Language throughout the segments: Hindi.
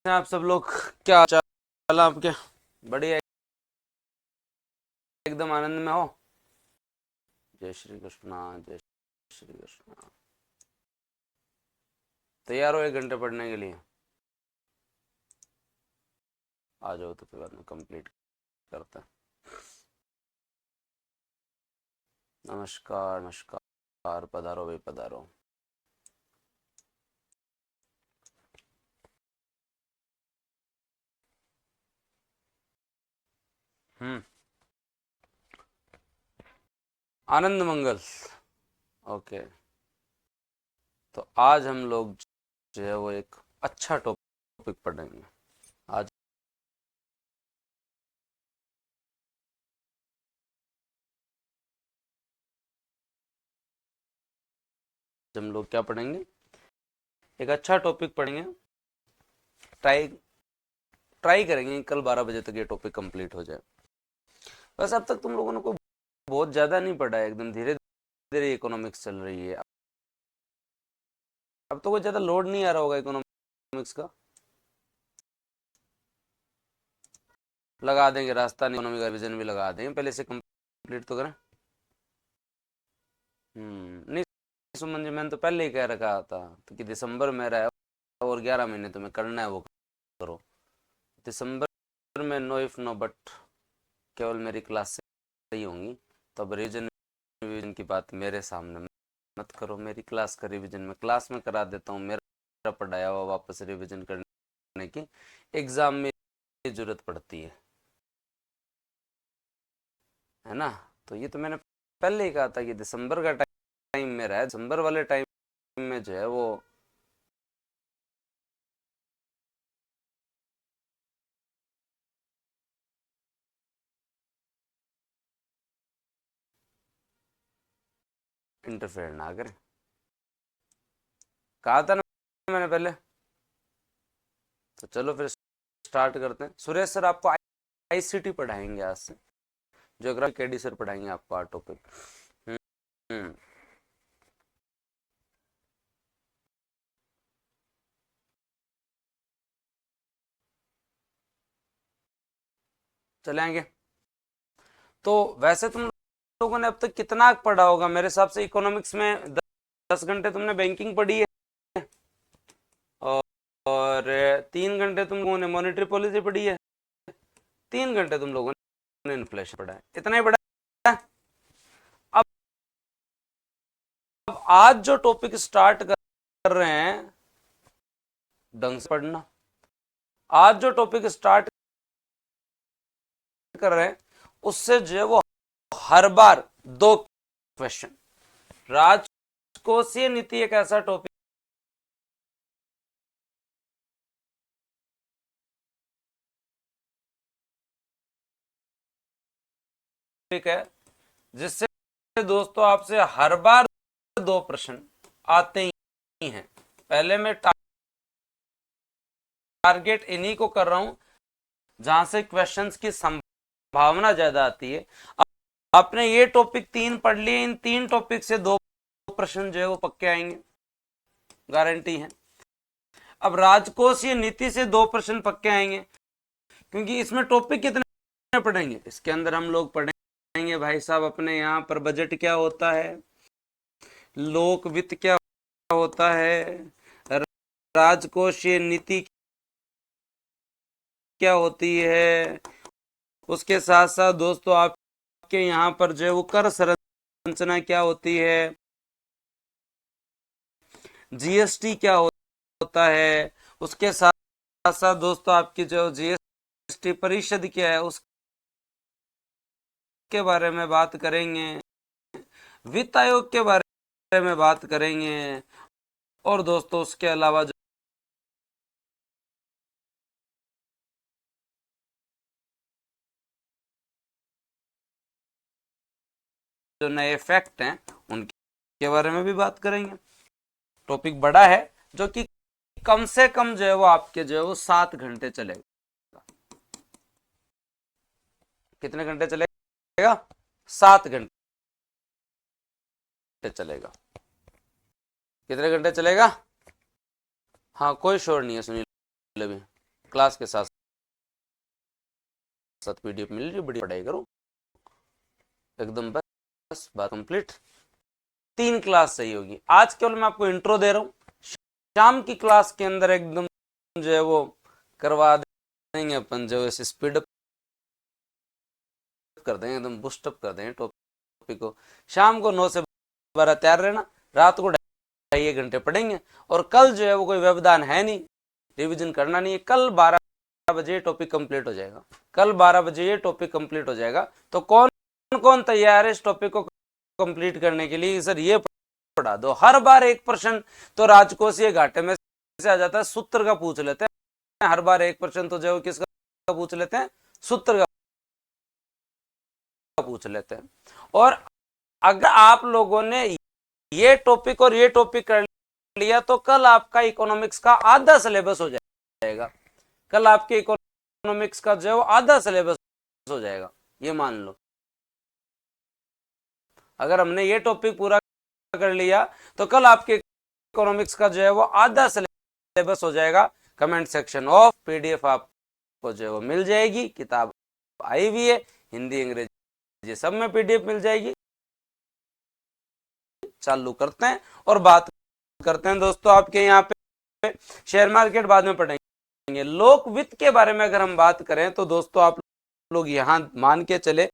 आप सब लोग, क्या चाल आपके? बढ़िया, एकदम आनंद में हो? जय श्री कृष्णा, जय श्री कृष्णा। तैयार हो 1 घंटे पढ़ने के लिए? आ जाओ तो फिर बाद में कंप्लीट करते हैं। नमस्कार नमस्कार, पधारो भाई पधारो। हम्म, आनंद मंगल। ओके, तो आज हम लोग जो है वो एक अच्छा टॉपिक पढ़ेंगे। आज हम लोग क्या पढ़ेंगे? एक अच्छा टॉपिक पढ़ेंगे। ट्राई ट्राई करेंगे कल 12 बजे तक ये टॉपिक कंप्लीट हो जाए। बस अब तक तुम लोगों ने कोई बहुत ज़्यादा नहीं पढ़ा है, एकदम धीरे धीरे इकोनॉमिक्स चल रही है। अब तो कोई ज़्यादा लोड नहीं आ रहा होगा इकोनॉमिक्स का। लगा देंगे, राजस्थान इकोनॉमिक रिवीजन भी लगा देंगे, पहले से कंप्लीट तो करें। नहीं सुमन जी, मैंने तो पहले ही कह रखा था तो कि दिसंबर में रहा है और 11 महीने तुम्हें करना है वो करो। दिसंबर में नो इफ नो बट, केवल मेरी क्लास से ही होंगी। तो अब रिवीजन रिवीजन की बात मेरे सामने मत करो। मेरी क्लास का रिवीजन मैं क्लास में करा देता हूँ, मेरा पढ़ाया हुआ वापस रिवीजन करने की एग्जाम में जरूरत पड़ती है ना। तो ये तो मैंने पहले ही कहा था कि दिसंबर का टाइम मेरा है, दिसंबर वाले टाइम में जो है वो इंटरफेयर ना करे। कहा था ना मैंने पहले। तो चलो फिर स्टार्ट करते हैं। सुरेश सर आपको आईसीटी पढ़ाएंगे आज से। ज्योग्राफी केडी सर पढ़ाएंगे आपको आ टॉपिक। हम्म, चलेंगे। तो वैसे तुम लोगों ने अब तक कितना पढ़ा होगा? मेरे हिसाब से इकोनॉमिक्स में 10 घंटे तुमने बैंकिंग पढ़ी है, और, और 3 घंटे तुम लोगों ने मॉनेटरी पॉलिसी पढ़ी है, 3 घंटे तुम लोगों ने इन्फ्लेशन पढ़ा है। इतना ही पढ़ा है। अब आज जो टॉपिक स्टार्ट कर रहे हैं, ढंग से पढ़ना। आज जो टॉपिक स्टार्ट कर रहे हैं उससे जो है वो हर बार 2 क्वेश्चन। राजकोषीय नीति एक ऐसा टॉपिक है जिससे दोस्तों आपसे हर बार 2 प्रश्न आते ही हैं। पहले मैं टारगेट इन्हीं को कर रहा हूं जहां से क्वेश्चंस की संभावना ज्यादा आती है। आपने ये टॉपिक 3 पढ़ लिए, इन 3 टॉपिक से 2 प्रश्न जो है वो पक्के आएंगे, गारंटी है। अब राजकोषीय नीति से 2 प्रश्न पक्के आएंगे, क्योंकि इसमें टॉपिक कितने पढ़ेंगे? इसके अंदर हम लोग पढ़ेंगे भाई साहब अपने यहाँ पर बजट क्या होता है, लोक वित्त क्या होता है, राजकोषीय नीति क्या होती है। उसके साथ साथ दोस्तों आपके यहाँ पर जो है वो कर संरचना क्या होती है, जीएसटी क्या होता है। उसके साथ साथ दोस्तों आपकी जो जीएसटी परिषद क्या है उसके बारे में बात करेंगे, वित्त आयोग के बारे में बात करेंगे, और दोस्तों उसके अलावा जो नए फैक्ट हैं उनके बारे में भी बात करेंगे। टॉपिक बड़ा है, जो कि कम से कम जो है वो आपके जो है वो 7 घंटे चलेगा। कितने घंटे चलेगा? 7 घंटे चलेगा। कितने घंटे चलेगा? हाँ, कोई शोर नहीं है, सुनील भी। क्लास के साथ साथ पीडीएफ मिल रही, बड़ी पढ़ाई करो एकदम, बस बात कंप्लीट। 3 क्लास सही होगी। आज केवल मैं आपको इंट्रो दे रहा हूँ, शाम की क्लास के अंदर एकदम जो है वो करवा देंगे अपन, जो है स्पीड अप कर देंगे, एकदम बूस्ट अप कर देंगे टॉपिक को। शाम को 9 से 12 तैयार रहना, रात को 2.5 घंटे पढ़ेंगे। और कल जो है वो कोई व्यवधान है नहीं, रिवीजन करना नहीं है। कल 12 बजे टॉपिक कंप्लीट हो जाएगा, कल 12 बजे ये टॉपिक कंप्लीट हो जाएगा। तो कौन कौन तैयार है इस टॉपिक को कंप्लीट करने के लिए? सर ये पढ़ा दो। हर बार एक प्रश्न तो राजकोषीय घाटे में से आ जाता है, सूत्र का पूछ लेते हैं। हर बार एक प्रश्न तो जो किसका पूछ लेते हैं, सूत्र का पूछ लेते हैं। और अगर आप लोगों ने ये टॉपिक और ये टॉपिक कर लिया तो कल आपका इकोनॉमिक्स का आधा सिलेबस हो जाएगा। कल आपके इकोनॉमिक्स का जो आधा सिलेबस हो जाएगा, ये मान लो। अगर हमने ये टॉपिक पूरा कर लिया तो कल आपके इकोनॉमिक्स का जो है वो आधा सिलेबस हो जाएगा। कमेंट सेक्शन ऑफ पीडीएफ आपको जो है वो मिल जाएगी, किताब आई हुई है, हिंदी अंग्रेजी सब में पीडीएफ मिल जाएगी। चालू करते हैं और बात करते हैं दोस्तों आपके यहाँ पे शेयर मार्केट बाद में पढ़ेंगे। लोक वित्त के बारे में अगर हम बात करें तो दोस्तों आप लोग यहाँ मान के चले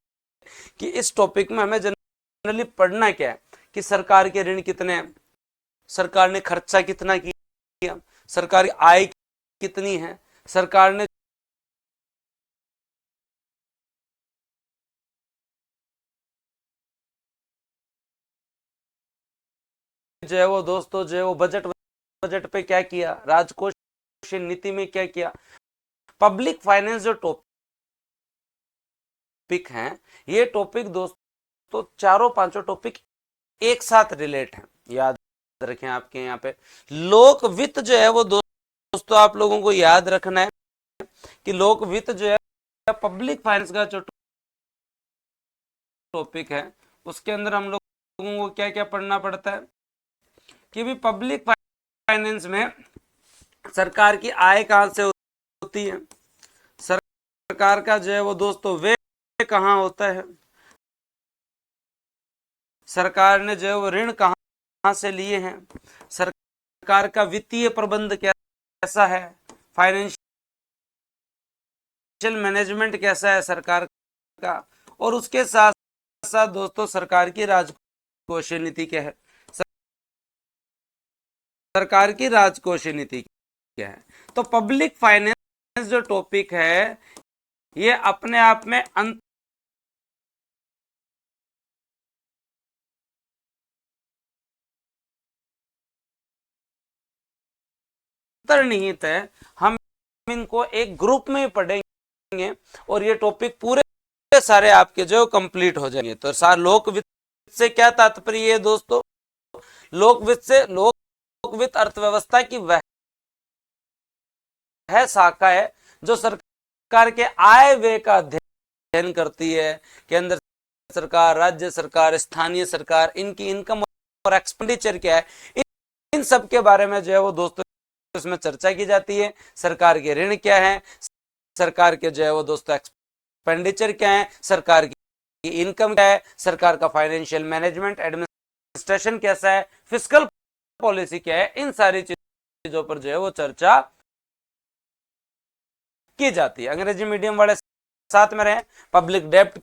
कि इस टॉपिक में हमें जनरली पढ़ना क्या है कि सरकार के ऋण कितने हैं, सरकार ने खर्चा कितना किया, सरकार की आय कितनी है, सरकार ने जो है वो दोस्तों जो है वो बजट पे क्या किया, राजकोषीय नीति में क्या किया। पब्लिक फाइनेंस जो टॉपिक हैं, ये टॉपिक दोस्तों चारों पांचों टॉपिक एक साथ रिलेट हैं, याद रखें। आपके यहाँ पे लोक वित्त जो है वो दोस्तों आप लोगों को याद रखना है कि लोक वित्त जो है पब्लिक फाइनेंस का जो टॉपिक है उसके अंदर हम लोगों को क्या क्या पढ़ना पड़ता है कि भी पब्लिक फाइनेंस में सरकार की आय कहां से होती है, सरकार का जो है वो दोस्तों व्यय कहां होता है, सरकार ने जो है वो ऋण कहां से लिए हैं, सरकार का वित्तीय प्रबंध कैसा है, फाइनेंशियल मैनेजमेंट कैसा है सरकार का, और उसके साथ साथ दोस्तों सरकार की राजकोषीय नीति क्या है, सरकार की राजकोषीय नीति क्या है। तो पब्लिक फाइनेंस जो टॉपिक है ये अपने आप में अंतर्निहित है। हम इनको एक ग्रुप में पढ़ेंगे और ये टॉपिक पूरे सारे आपके जो कंप्लीट हो जाएंगे। तो सार लोक वित्त से क्या तात्पर्य है दोस्तों? लोक वित्त से लोक वित्त अर्थव्यवस्था की वह शाखा है जो सरकार के आय व्यय का अध्ययन करती है। केंद्र सरकार, राज्य सरकार, स्थानीय सरकार, इनकी इनकम और एक्सपेंडिचर क्या है, इन सब के बारे में जो है वो दोस्तों इसमें चर्चा की जाती है। सरकार के ऋण क्या है, सरकार के जो है वो दोस्तों एक्सपेंडिचर क्या है, सरकार की इनकम क्या है, सरकार का फाइनेंशियल मैनेजमेंट एडमिनिस्ट्रेशन कैसा है, फिस्कल पॉलिसी क्या है, इन सारी चीजों पर जो है वो चर्चा की जाती है। अंग्रेजी मीडियम वाले साथ में रहे। पब्लिक डेब्ट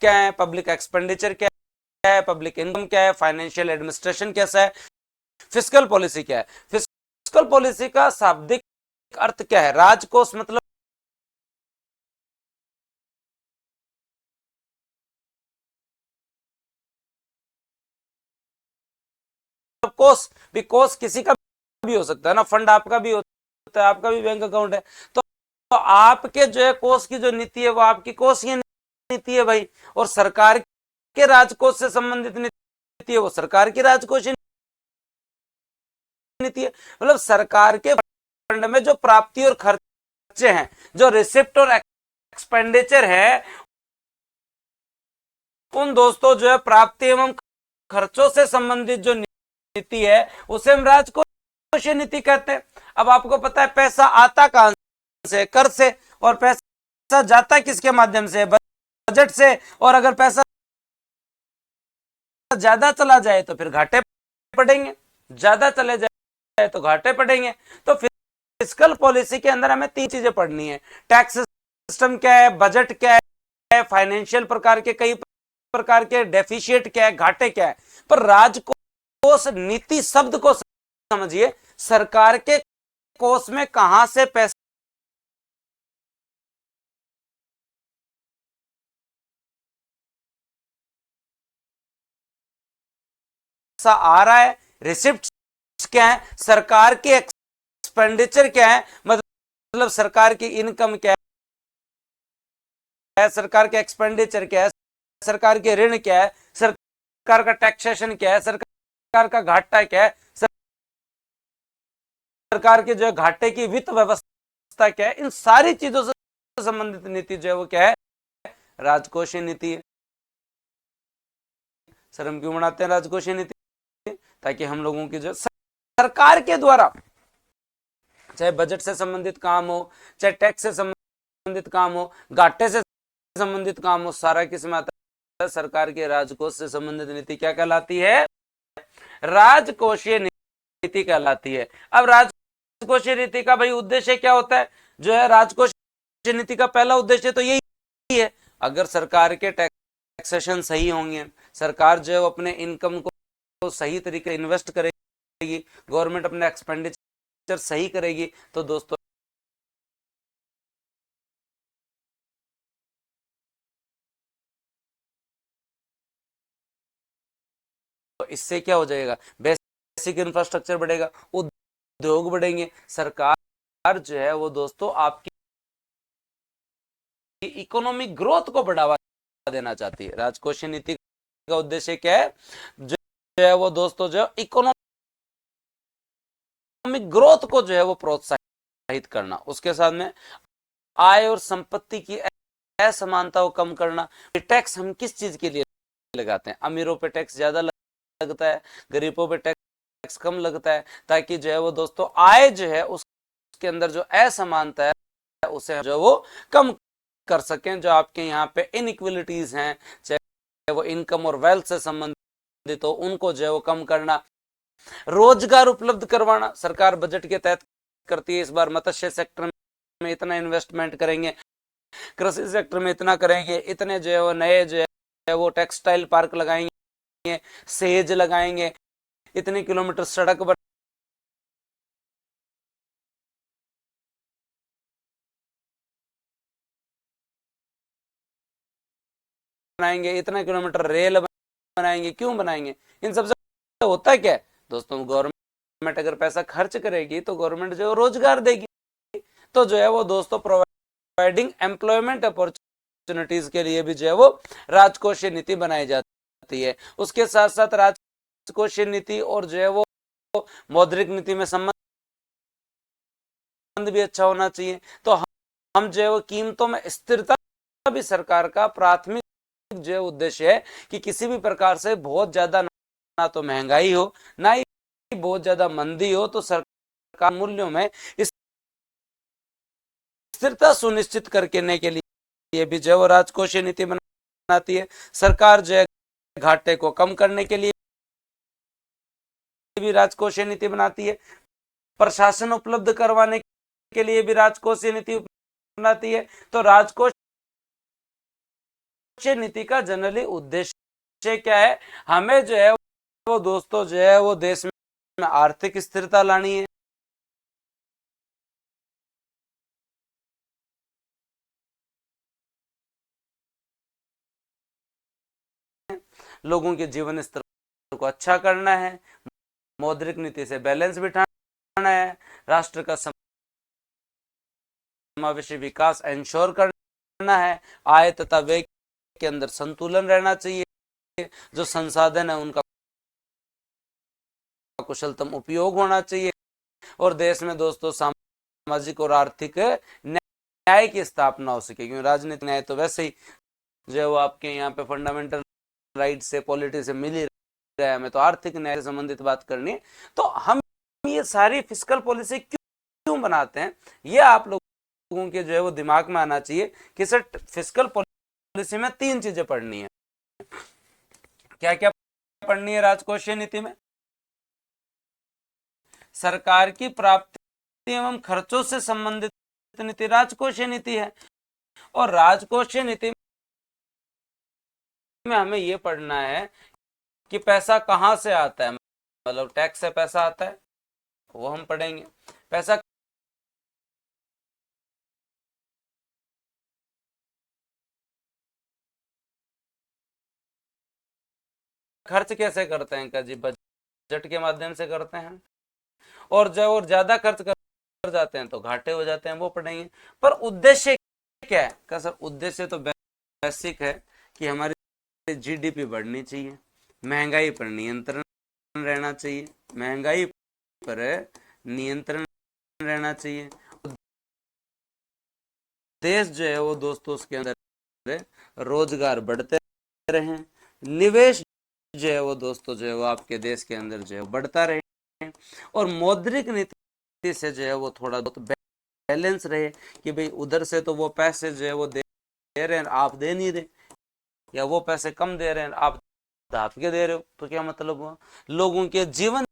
क्या है, पब्लिक एक्सपेंडिचर क्या है, पब्लिक इनकम क्या है, फाइनेंशियल एडमिनिस्ट्रेशन कैसा है, फिस्कल पॉलिसी क्या है। फिस्कल पॉलिसी का शाब्दिक अर्थ क्या है? राजकोष मतलब कोष भी, कोष किसी का भी हो सकता है ना, फंड आपका भी होता है, आपका भी बैंक अकाउंट है। तो आपके जो है कोष की जो नीति है वो आपकी कोषीय नीति है भाई, और सरकार के राजकोष से संबंधित नीति है वो सरकार की राजकोषीय नीति है। मतलब सरकार के फंड में जो प्राप्ति और खर्चे हैं, जो रिसिप्ट और एक्सपेंडिचर है, उन दोस्तों जो है प्राप्ति एवं खर्चों से संबंधित जो नीति है उसे हम राजकोषीय नीति कहते हैं। अब आपको पता है पैसा आता कहां से, कर से, और पैसा जाता है किसके माध्यम से, बजट से। और अगर पैसा ज्यादा चला जाए तो फिर घाटे पड़ेंगे, ज्यादा चले जाए तो घाटे पड़ेंगे। तो फिस्कल पॉलिसी के अंदर हमें तीन चीजें पढ़नी है, टैक्स सिस्टम क्या है, बजट क्या है, फाइनेंशियल प्रकार के कई प्रकार के डेफिशिएट क्या है, घाटे क्या है। पर राजकोष नीति शब्द को समझिए, सरकार के कोष में कहां से पैसा आ रहा है, रिसिप्ट क्या है, सरकार के एक्सपेंडिचर क्या है, मतलब सरकार की इनकम क्या है, सरकार के एक्सपेंडिचर क्या है, सरकार के ऋण क्या है, सरकार का टैक्सेशन क्या है, सरकार का घाटा क्या है, सरकार के जो है घाटे की वित्त व्यवस्था क्या है, इन सारी चीजों से संबंधित नीति जो है वो क्या है, राजकोषीय नीति है। सर हम क्यों बनाते हैं राजकोषीय नीति? ताकि हम लोगों की जो सरकार के द्वारा चाहे बजट से संबंधित काम हो, चाहे टैक्स से संबंधित काम हो, घाटे से संबंधित काम हो, सारा किसमें आता है, सरकार के राजकोष से संबंधित नीति क्या कहलाती है, राजकोषीय नीति कहलाती है। अब राजकोषीय नीति का भाई उद्देश्य क्या होता है, जो है राजकोषीय नीति का पहला उद्देश्य तो यही है, अगर सरकार के टैक्सेशन सही होंगे, सरकार जो है अपने इनकम को सही तरीके इन्वेस्ट करेगी, गवर्नमेंट अपने एक्सपेंडिचर सही करेगी, तो दोस्तों इससे क्या हो जाएगा, बेसिक इंफ्रास्ट्रक्चर बढ़ेगा, उद्योग बढ़ेंगे, सरकार जो है वो दोस्तों आपकी इकोनॉमिक ग्रोथ को बढ़ावा देना चाहती है। राजकोषीय नीति का उद्देश्य क्या है, जो है वो दोस्तों जो इकोनॉमिक ग्रोथ को जो है वो प्रोत्साहित करना, उसके साथ में आय और संपत्ति की असमानता को कम करना। टैक्स हम किस चीज के लिए लगाते हैं, अमीरों पे टैक्स ज्यादा लगता है, गरीबों पे टैक्स कम लगता है, ताकि जो है वो दोस्तों आय जो है उसके अंदर जो असमानता है उसे जो वो कम कर सकें। जो आपके यहाँ पे इनइक्वलिटीज हैं, चाहे वो इनकम और वेल्थ से संबंधित हो, उनको जो है वो कम करना। रोजगार उपलब्ध करवाना, सरकार बजट के तहत करती है, इस बार मत्स्य सेक्टर में इतना इन्वेस्टमेंट करेंगे, कृषि सेक्टर में इतना करेंगे, इतने जो है वो नए जो है वो टेक्सटाइल पार्क लगाएंगे, सेज लगाएंगे, इतने किलोमीटर सड़क बनाएंगे, इतना किलोमीटर रेल बनाएंगे। क्यों बनाएंगे? इन सबसे होता क्या है दोस्तों, गवर्नमेंट अगर पैसा खर्च करेगी तो गवर्नमेंट जो रोजगार देगी, तो जो है वो दोस्तों प्रोवाइडिंग एम्प्लॉयमेंट अपॉर्चुनिटीज के लिए भी जो है वो राजकोषीय नीति बनाई जाती है। उसके साथ साथ राजकोषीय नीति और जो है वो मौद्रिक नीति में संबंध भी अच्छा होना चाहिए। तो हम जो है वो कीमतों में स्थिरता भी सरकार का प्राथमिक जो उद्देश्य है, कि किसी भी प्रकार से बहुत ज्यादा ना तो महंगाई हो, ना ही बहुत ज्यादा मंदी हो, तो सरकार मूल्यों में स्थिरता सुनिश्चित करने के लिए भी जो है वो राजकोषीय नीति बनाती है। सरकार जो है घाटे को कम करने के लिए भी राजकोषीय नीति बनाती है, प्रशासन उपलब्ध करवाने के लिए भी राजकोषीय नीति बनाती है। तो राजकोषीय नीति का जनरली उद्देश्य क्या है, हमें जो है वो दोस्तों जो है वो देश में आर्थिक स्थिरता लानी है, लोगों के जीवन स्तर को अच्छा करना है, मौद्रिक नीति से बैलेंस बिठाना है, राष्ट्र का समावेशी विकास इंश्योर करना है, आय तथा व्यय के अंदर संतुलन रहना चाहिए, जो संसाधन है उनका कुशलतम उपयोग होना चाहिए, और देश में दोस्तों सामाजिक और आर्थिक न्याय की स्थापना हो सके। क्योंकि राजनीतिक न्याय तो वैसे ही जो है वो आपके यहाँ पे फंडामेंटल राइट से पॉलिटी से मिल ही रहा है, हमें तो आर्थिक न्याय से संबंधित बात करनी है। तो हम ये सारी फिस्कल पॉलिसी क्यों बनाते हैं, ये आप लोग लोगों के जो है वो दिमाग में आना चाहिए कि सर फिस्कल पॉलिसी में 3 चीजें पढ़नी है। क्या क्या पढ़नी है राजकोषीय नीति में? सरकार की प्राप्ति एवं खर्चों से संबंधित नीति राजकोषीय नीति है। और राजकोषीय नीति में हमें यह पढ़ना है कि पैसा कहां से आता है, मतलब टैक्स से पैसा आता है, वो हम पढ़ेंगे। पैसा खर्च कैसे करते हैं का जी? बजट के माध्यम से करते हैं। और जब ज्यादा खर्च कर जाते हैं तो घाटे हो जाते हैं, वो पढ़ेंगे। पर उद्देश्य क्या है का सर? उद्देश्य तो बेसिक है कि हमारी जीडीपी बढ़नी चाहिए, महंगाई पर नियंत्रण रहना चाहिए, महंगाई पर नियंत्रण रहना चाहिए। देश जो है वो दोस्तों उसके अंदर रोजगार बढ़ते रहे, निवेश जो है वो दोस्तों जो है वो आपके देश के अंदर जो है बढ़ता रहे, और मौद्रिक नीति से जो है वो थोड़ा बहुत बैलेंस रहे कि भाई उधर से तो वो पैसे जो है वो दे रहे हैं, आप दे नहीं रहे, या वो पैसे कम दे रहे हैं, आप दाप के दे रहे हो, तो क्या मतलब हुआ? लोगों के जीवन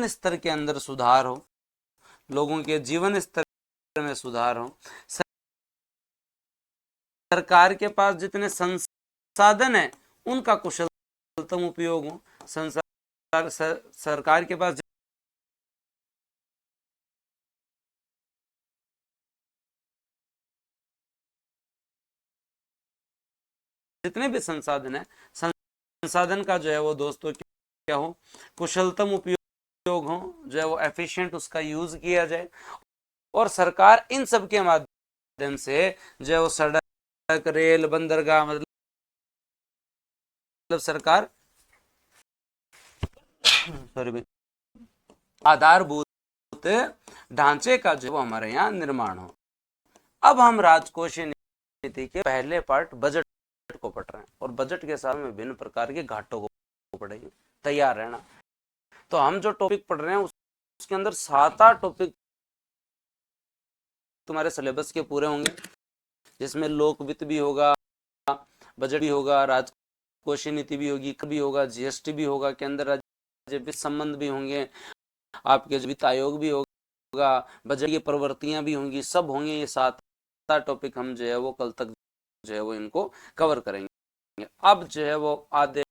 स्तर के अंदर सुधार हो, लोगों के जीवन स्तर में सुधार हो, सरकार के पास जितने संसाधन है उनका कुशलतम उपयोग हो, सरकार के पास जितने भी संसाधन है, संसाधन का जो है वो दोस्तों क्या हो? कुशलतम उपयोग हो, जो है वो एफिशिएंट उसका यूज किया जाए। और सरकार इन सब के माध्यम से जो है वो सड़क, रेल, बंदरगाह, मतलब सरकार आधारभूत ढांचे का जो हमारे यहाँ निर्माण हो। अब हम राजकोषीय नीति के पहले पार्ट बजट को पढ़ रहे हैं, और बजट के साथ में विभिन्न प्रकार के घाटों को पढ़ेंगे। तैयार रहना। तो हम जो टॉपिक पढ़ रहे हैं उसके अंदर 7-8 टॉपिक तुम्हारे सिलेबस के पूरे होंगे, जिसमें लोक वित्त भी होगा, बजट भी होगा, राजकोषीय नीति भी होगी, भी होगा, जीएसटी भी होगा, केंद्र राज्य वित्त संबंध भी होंगे, आपके वित्त आयोग भी होगा, बजट की प्रवृत्तियां भी होंगी, सब होंगे। ये 7 टॉपिक हम जो है वो कल तक जो है वो इनको कवर करेंगे। अब जो है वो आधे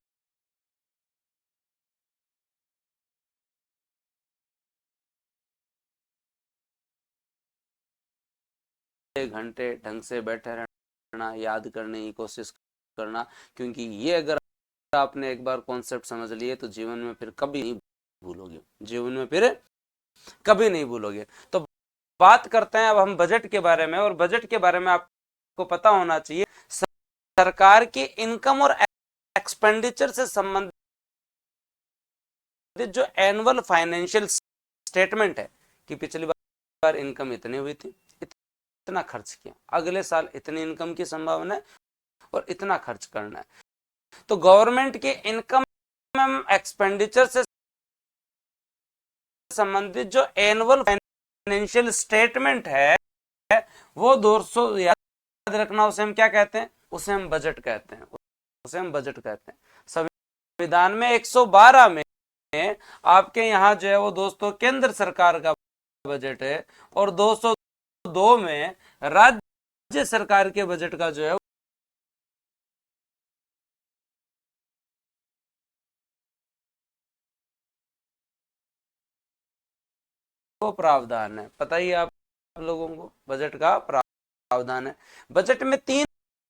घंटे ढंग से बैठे रहना, याद करने की कोशिश करना, क्योंकि ये अगर आपने एक बार कॉन्सेप्ट समझ लिए तो जीवन में फिर कभी नहीं भूलोगे, जीवन में फिर कभी नहीं भूलोगे। तो बात करते हैं अब हम बजट के बारे में, और बजट के बारे में आपको पता होना चाहिए सरकार की इनकम और एक्सपेंडिचर से संबंधित जो एनुअल फाइनेंशियल स्टेटमेंट है कि पिछली बार इनकम इतनी हुई थी, इतना खर्च किया, अगले साल इतनी इनकम की संभावना है और इतना खर्च करना है। तो गवर्नमेंट के इनकम एक्सपेंडिचर से संबंधित जो एनुअल फाइनेंशियल स्टेटमेंट है वो दोस्तों याद रखना, उसे हम क्या कहते हैं? उसे हम बजट कहते हैं, उसे हम बजट कहते हैं। संविधान में 112 में आपके यहाँ जो है वो दोस्तों केंद्र सरकार का बजट है, और 202 में राज्य सरकार के बजट का जो है वो प्रावधान है। पता ही आप लोगों को बजट का प्रावधान है। बजट में 3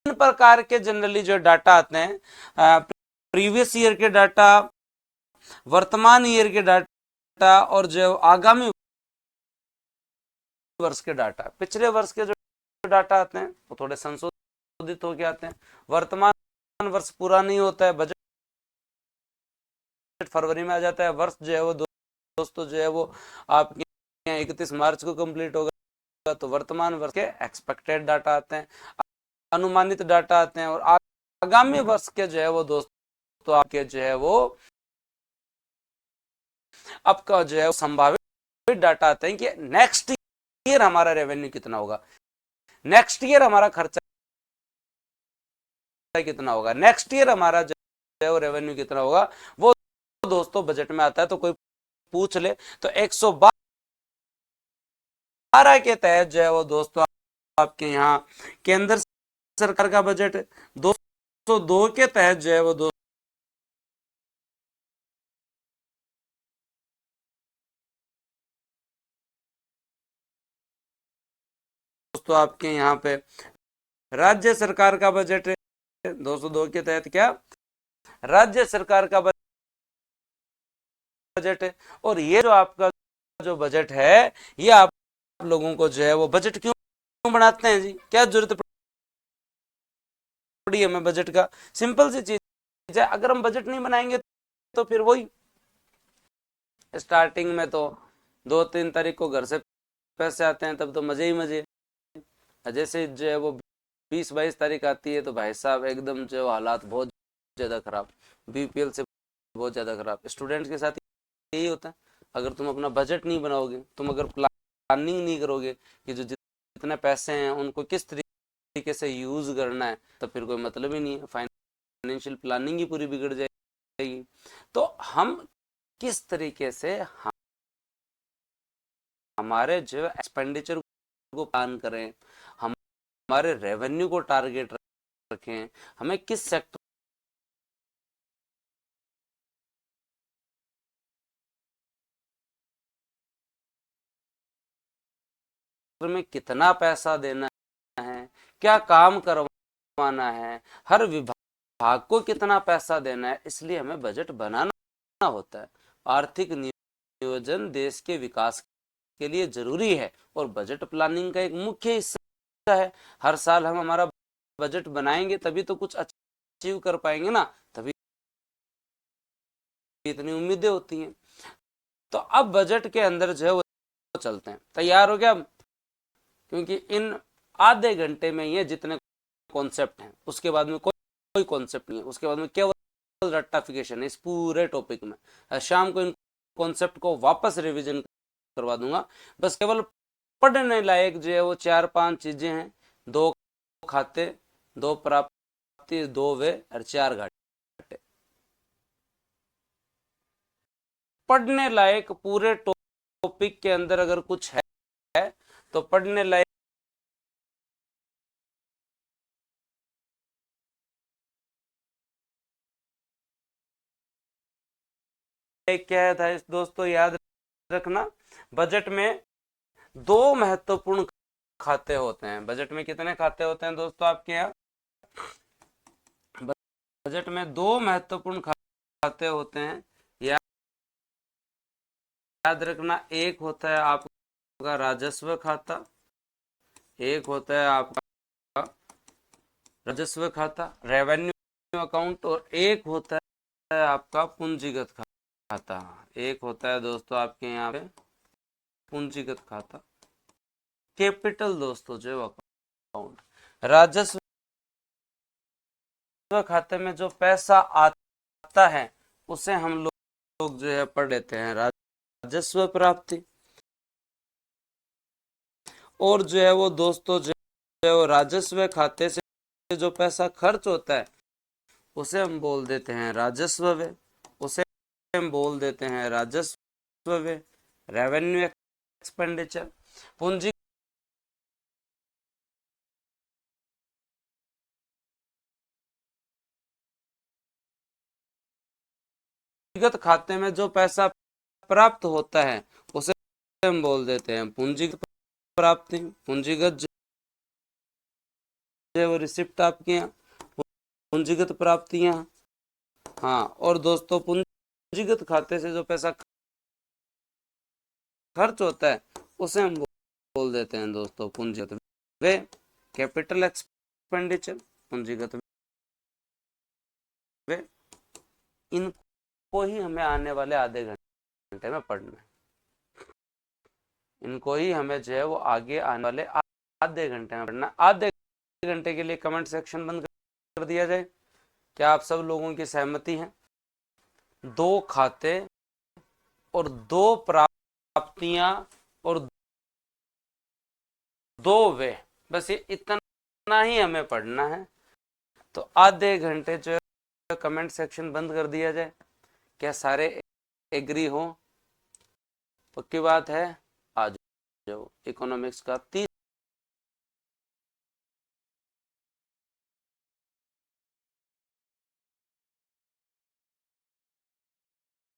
प्रकार के जनरली जो डाटा आते हैं, प्रीवियस ईयर के डाटा, वर्तमान ईयर के डाटा, और जो आगामी वर्ष के डाटा। पिछले वर्ष के जो डाटा आते हैं वो थोड़े संशोधित होकर आते हैं। वर्तमान वर्ष पूरा नहीं होता है, बजट फरवरी में आ जाता है, वर्ष जो है वो दोस्तों जो है वो आपके 31 मार्च को कंप्लीट होगा, तो वर्तमान वर्ष के एक्सपेक्टेड डाटा आते हैं, अनुमानित डाटा आते हैं, और आगामी वर्ष के जो है वो दोस्तों आपके जो है वो आपका जो है संभावित डाटा आते हैं कि नेक्स्ट ईयर हमारा रेवेन्यू कितना होगा। नेक्स्ट ईयर हमारा खर्चा कितना होगा, नेक्स्ट ईयर हमारा जो है वो रेवेन्यू कितना होगा, वो दोस्तों बजट में आता है। तो कोई पूछ ले तो 112 के तहत जो है वो दोस्तों आपके यहाँ केंद्र सरकार का बजट है। 202 के तहत जो है वो दोस्तों आपके यहाँ पे राज्य सरकार का बजट है। 202 के तहत क्या, राज्य सरकार का बजट है। और ये जो आपका जो बजट है, ये आप लोगों को जो है वो बजट क्यों बनाते हैं जी, क्या जरूरत पड़ी हमें बजट का, सिंपल सी चीज है। अगर हम बजट नहीं बनाएंगे तो फिर वही स्टार्टिंग में तो 2-3 तारीख को घर से पैसे आते हैं, तब तो मजे ही मजे। जैसे जो है वो 20-22 तारीख आती है तो भाई साहब एकदम जो हालात बहुत ज्यादा खराब, बीपीएल से बहुत ज्यादा खराब। स्टूडेंट्स के साथ यही होता है। अगर तुम अपना बजट नहीं बनाओगे, तुम अगर प्लानिंग नहीं करोगे कि जो जितने पैसे हैं उनको किस तरीके से यूज करना है, तो फिर कोई मतलब ही नहीं है, फाइनेंशियल प्लानिंग ही पूरी बिगड़ जाएगी। तो हम किस तरीके से हमारे जो एक्सपेंडिचर को प्लान करें, हमारे रेवेन्यू को टारगेट रखें, हमें किस सेक्टर में कितना पैसा देना है, क्या काम करवाना है, हर विभाग को कितना पैसा देना है, इसलिए हमें बजट बनाना होता है। आर्थिक नियोजन देश के विकास के लिए जरूरी है और बजट प्लानिंग का एक मुख्य हिस्सा है। हर साल हम हमारा बजट बनाएंगे तभी तो कुछ अचीव कर पाएंगे ना, तभी इतनी उम्मीदें होती हैं। तो अब बजट के अंदर जो है वो चलते हैं। तैयार हो गया? क्योंकि इन आधे घंटे में ये जितने कॉन्सेप्ट हैं, उसके बाद में कोई कॉन्सेप्ट नहीं है, उसके बाद में केवल रट्टाफिकेशन है इस पूरे टॉपिक में। शाम को इन कॉन्सेप्ट को वापस रिवीजन करवा दूंगा। बस केवल पढ़ने लायक जो है वो 4-5 चीजें हैं, 2 खाते, 2 प्राप्ति, 2 व्यय और 4 घाटे। पढ़ने लायक पूरे टॉपिक के अंदर अगर कुछ है तो पढ़ने लायक क्या है था दोस्तों, याद रखना, बजट में 2 महत्वपूर्ण खाते होते हैं। बजट में कितने खाते होते हैं दोस्तों आपके यहाँ? बजट में 2 महत्वपूर्ण खाते होते हैं, याद रखना। एक होता है आपका राजस्व खाता, एक होता है आपका राजस्व खाता रेवेन्यू अकाउंट, और एक होता है आपका पूंजीगत खाता। एक होता है दोस्तों आपके यहाँ पे पूंजीगत खाता, कैपिटल दोस्तों जो अकाउंट। राजस्व खाते में जो पैसा आता है उसे हम लोग जो है पढ़ लेते हैं राजस्व प्राप्ति। और जो है वो दोस्तों जो है वो राजस्व खाते से जो पैसा खर्च होता है उसे हम बोल देते हैं राजस्व व्यय, उसे हम बोल देते हैं राजस्व व्यय, रेवेन्यू एक्सपेंडिचर। पूंजीगत खाते में जो पैसा प्राप्त होता है उसे हम बोल देते हैं पूंजीगत प्राप्ति। पूंजीगत जो है वो रिसिप्ट आपके यहाँ पूंजीगत प्राप्तियां। हाँ, और दोस्तों पूंजीगत खाते से जो पैसा खर्च होता है उसे हम बोल देते हैं दोस्तों पूंजीगत व्यय, कैपिटल एक्सपेंडिचर, पूंजीगत व्यय। इनको ही हमें आने वाले आधे घंटे में पढ़ना है, इनको ही हमें जो है वो आगे आने वाले आधे घंटे में पढ़ना। आधे घंटे के लिए कमेंट सेक्शन बंद कर दिया जाए। क्या आप सब लोगों की सहमति है? 2 खाते और 2 प्राप्तियां और 2 व्यय, बस ये इतना ही हमें पढ़ना है। तो आधे घंटे जो कमेंट सेक्शन बंद कर दिया जाए, क्या सारे एग्री हो? पक्की बात है? आ जाओ। इकोनॉमिक्स का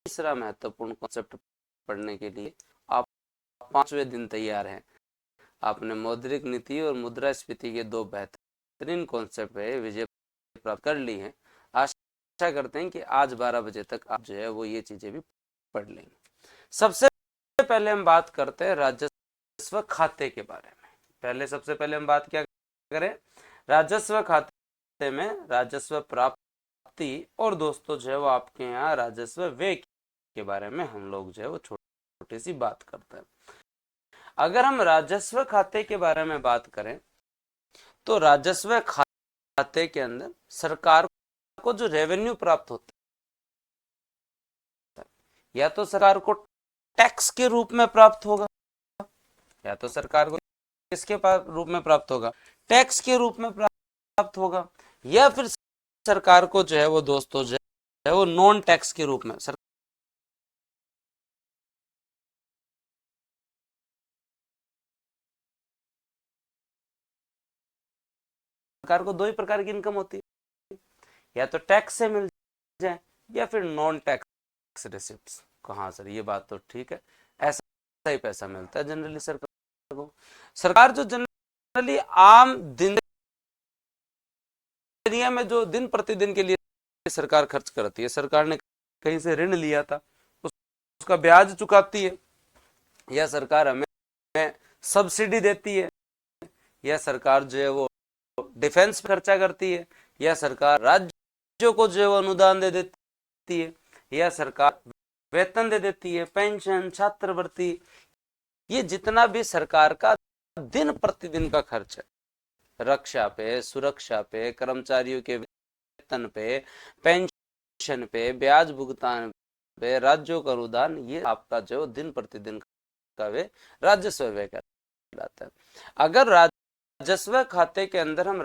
तीसरा महत्वपूर्ण कॉन्सेप्ट पढ़ने के लिए आप 5वें दिन तैयार हैं। आपने मौद्रिक नीति और मुद्रास्फीति के दो बेहतरीन कॉन्सेप्ट है विजय प्राप्त कर ली है। आशा करते हैं कि आज 12 बजे तक आप जो है वो ये चीजें भी पढ़ लेंगे। सबसे पहले हम बात करते हैं राजस्व खाते के बारे में। सबसे पहले हम बात क्या करें? राजस्व खाते में राजस्व प्राप्ति और दोस्तों जो है वो आपके यहाँ राजस्व व्यय के बारे में हम लोग जो है वो छोटी सी बात करते हैं। अगर हम राजस्व खाते के बारे में बात करें तो राजस्व खाते के अंदर सरकार को जो रेवेन्यू प्राप्त होता है, या तो सरकार को टैक्स के रूप में प्राप्त होगा, या तो सरकार को किसके रूप में प्राप्त होगा? टैक्स के रूप में प्राप्त होगा, या फिर सरकार को जो है वो दोस्तों जो है वो नॉन टैक्स के रूप में सरकार को दो ही प्रकार की इनकम होती है, या तो टैक्स से मिल जाए या फिर नॉन टैक्स रिसिप्ट्स। कहाँ सर, ये बात तो ठीक है, ऐसा ही पैसा मिलता है जनरली सरकार को। सरकार जो जनरली आम दिनचर्या में जो दिन प्रतिदिन के लिए सरकार खर्च करती है, सरकार ने कहीं से ऋण लिया था उसका ब्याज चुकाती है, या सरकार हमें सब्सिडी देती है, या सरकार जो है वो डिफेंस पे खर्चा करती है, या सरकार राज्यों को जो है अनुदान दे देती है, या सरकार वेतन दे देती है, पेंशन, छात्रवृत्ति, ये जितना भी सरकार का दिन प्रतिदिन का खर्च है, रक्षा पे, सुरक्षा पे, कर्मचारियों के वेतन पे, पेंशन पे, ब्याज भुगतान पे, राज्यों का अनुदान, ये आपका जो दिन प्रतिदिन का वे राजस्व व्यय कहलाता है। अगर राजस्व खाते के अंदर हम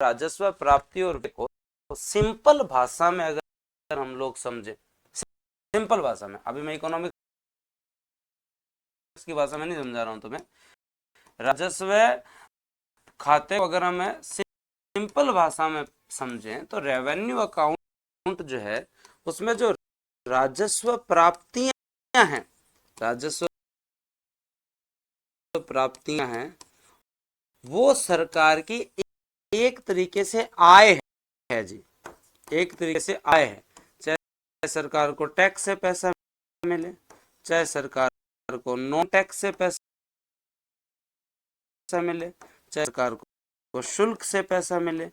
राजस्व प्राप्ति और व्यय को सिंपल भाषा में अगर हम लोग समझे, सिंपल भाषा में, अभी मैं इकोनॉमिक्स की भाषा में नहीं समझा रहा हूं तुम्हें, राजस्व खाते को अगर हमें सिंपल भाषा में समझें तो रेवेन्यू अकाउंट जो है उसमें जो राजस्व प्राप्तियां हैं, राजस्व प्राप्तियां हैं वो सरकार की एक तरीके से आय है जी, एक तरीके से आय है। चाहे सरकार को टैक्स से पैसा मिले, चाहे सरकार को नॉन टैक्स से पैसा मिले, चाहे सरकार को शुल्क से पैसा मिले,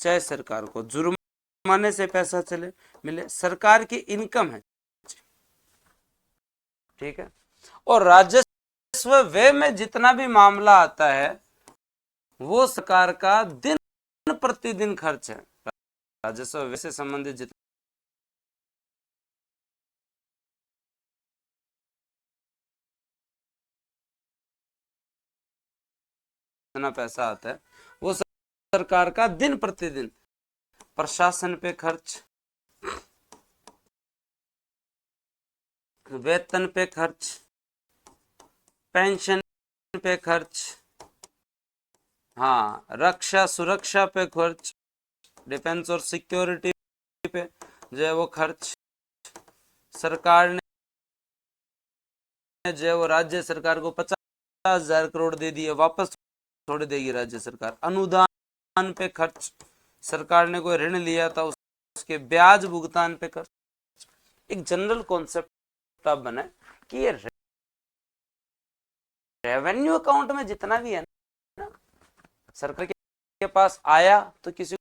चाहे सरकार को जुर्माने से पैसा चले मिले, सरकार की इनकम है, ठीक है। और राजस्व व्यय में जितना भी मामला आता है वो सरकार का दिन प्रतिदिन खर्च है। राजस्व व्यय से संबंधित जितना पैसा आता है वो सरकार का दिन प्रतिदिन प्रशासन पे खर्च, वेतन पे खर्च, पेंशन पे खर्च, हाँ, रक्षा सुरक्षा पे खर्च, डिफेंस और सिक्योरिटी पे जो है वो खर्च, सरकार ने जो है वो राज्य सरकार को 50,000 करोड़ दे दिए, वापस थोड़ी देगी राज्य सरकार। अनुदान पे खर्च, सरकार ने कोई ऋण लिया था उसके ब्याज भुगतान पे खर्च। एक जनरल कॉन्सेप्ट आप बनाए कि ये रेवेन्यू अकाउंट में जितना भी है ना, सरकार के पास आया तो किसी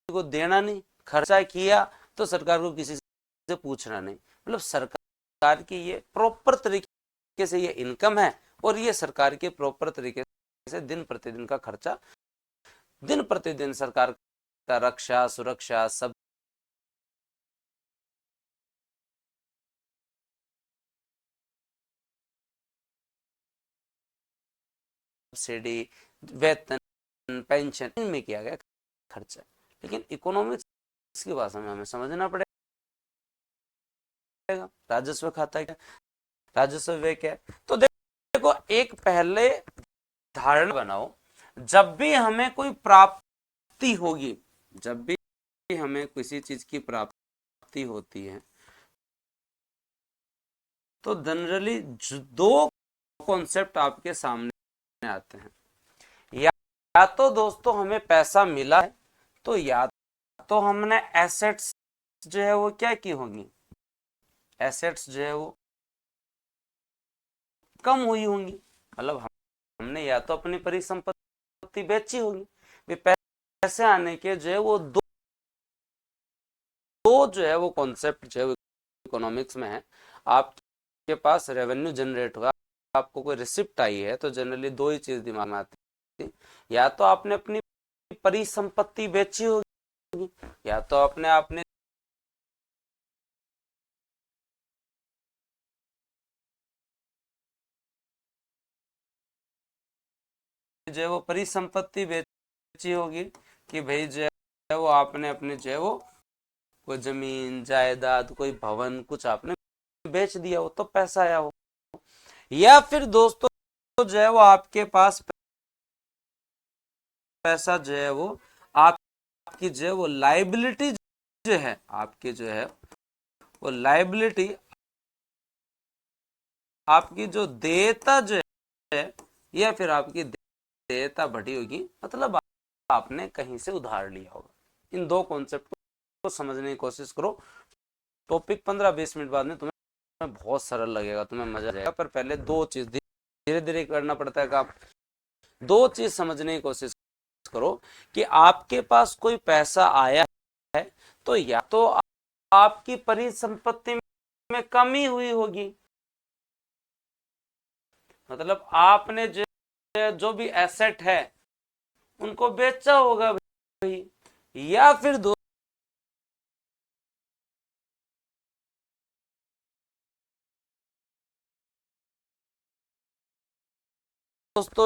को देना नहीं, खर्चा किया तो सरकार को किसी से पूछना नहीं, मतलब सरकार की ये प्रॉपर तरीके से ये इनकम है, और ये सरकार के प्रॉपर तरीके से दिन प्रतिदिन का खर्चा, दिन प्रतिदिन सरकार का रक्षा सुरक्षा सब सब्सिडी, वेतन, पेंशन, इनमें किया गया खर्चा। लेकिन इकोनॉमिक्स की भाषा में हमें समझना पड़ेगा राजस्व खाता क्या, राजस्व व्यय क्या है। तो देखो एक पहले धारणा बनाओ, जब भी हमें कोई प्राप्ति होगी, जब भी हमें किसी चीज की प्राप्ति होती है, तो जनरली दो कॉन्सेप्ट आपके सामने आते हैं। या तो दोस्तों हमें पैसा मिला है, तो या तो हमने एसेट्स जो है वो क्या की होंगी, एसेट्स जो है वो कम हुई होंगी, मतलब हमने या तो अपनी परिसंपत्ति बेची होगी। पैसे आने के जो है वो दो जो है वो कॉन्सेप्ट जो है इकोनॉमिक्स में है। आपके पास रेवेन्यू जनरेट हुआ, आपको कोई रिसिप्ट आई है, तो जनरली दो ही चीज दिमाग में आती है, या तो आपने अपनी परिसंपत्ति बेची होगी, या तो आपने जो है वो परिसंपत्ति बेची होगी, कि भाई जो है वो आपने अपने जो है वो कोई जमीन जायदाद, कोई भवन, कुछ आपने बेच दिया हो, तो पैसा आया हो। या फिर दोस्तों जो है वो आपके पास पैसा जो है वो आपकी जो है वो लाइबिलिटी जो है, आपकी जो है वो लाइबिलिटी, आपकी जो देयता जो है, या फिर आपकी देयता बढ़ी होगी, मतलब आपने कहीं से उधार लिया होगा। इन दो कॉन्सेप्ट को समझने की कोशिश करो। टॉपिक 15-20 मिनट बाद में तुम्हें बहुत सरल लगेगा, तुम्हें मजा आएगा, पर पहले दो चीज धीरे धीरे करना पड़ता है। आप दो चीज समझने की कोशिश करो कि आपके पास कोई पैसा आया है, तो या तो आपकी परिसंपत्ति में कमी हुई होगी, मतलब आपने जो भी एसेट है उनको बेचा होगा भाई, या फिर दोस्तों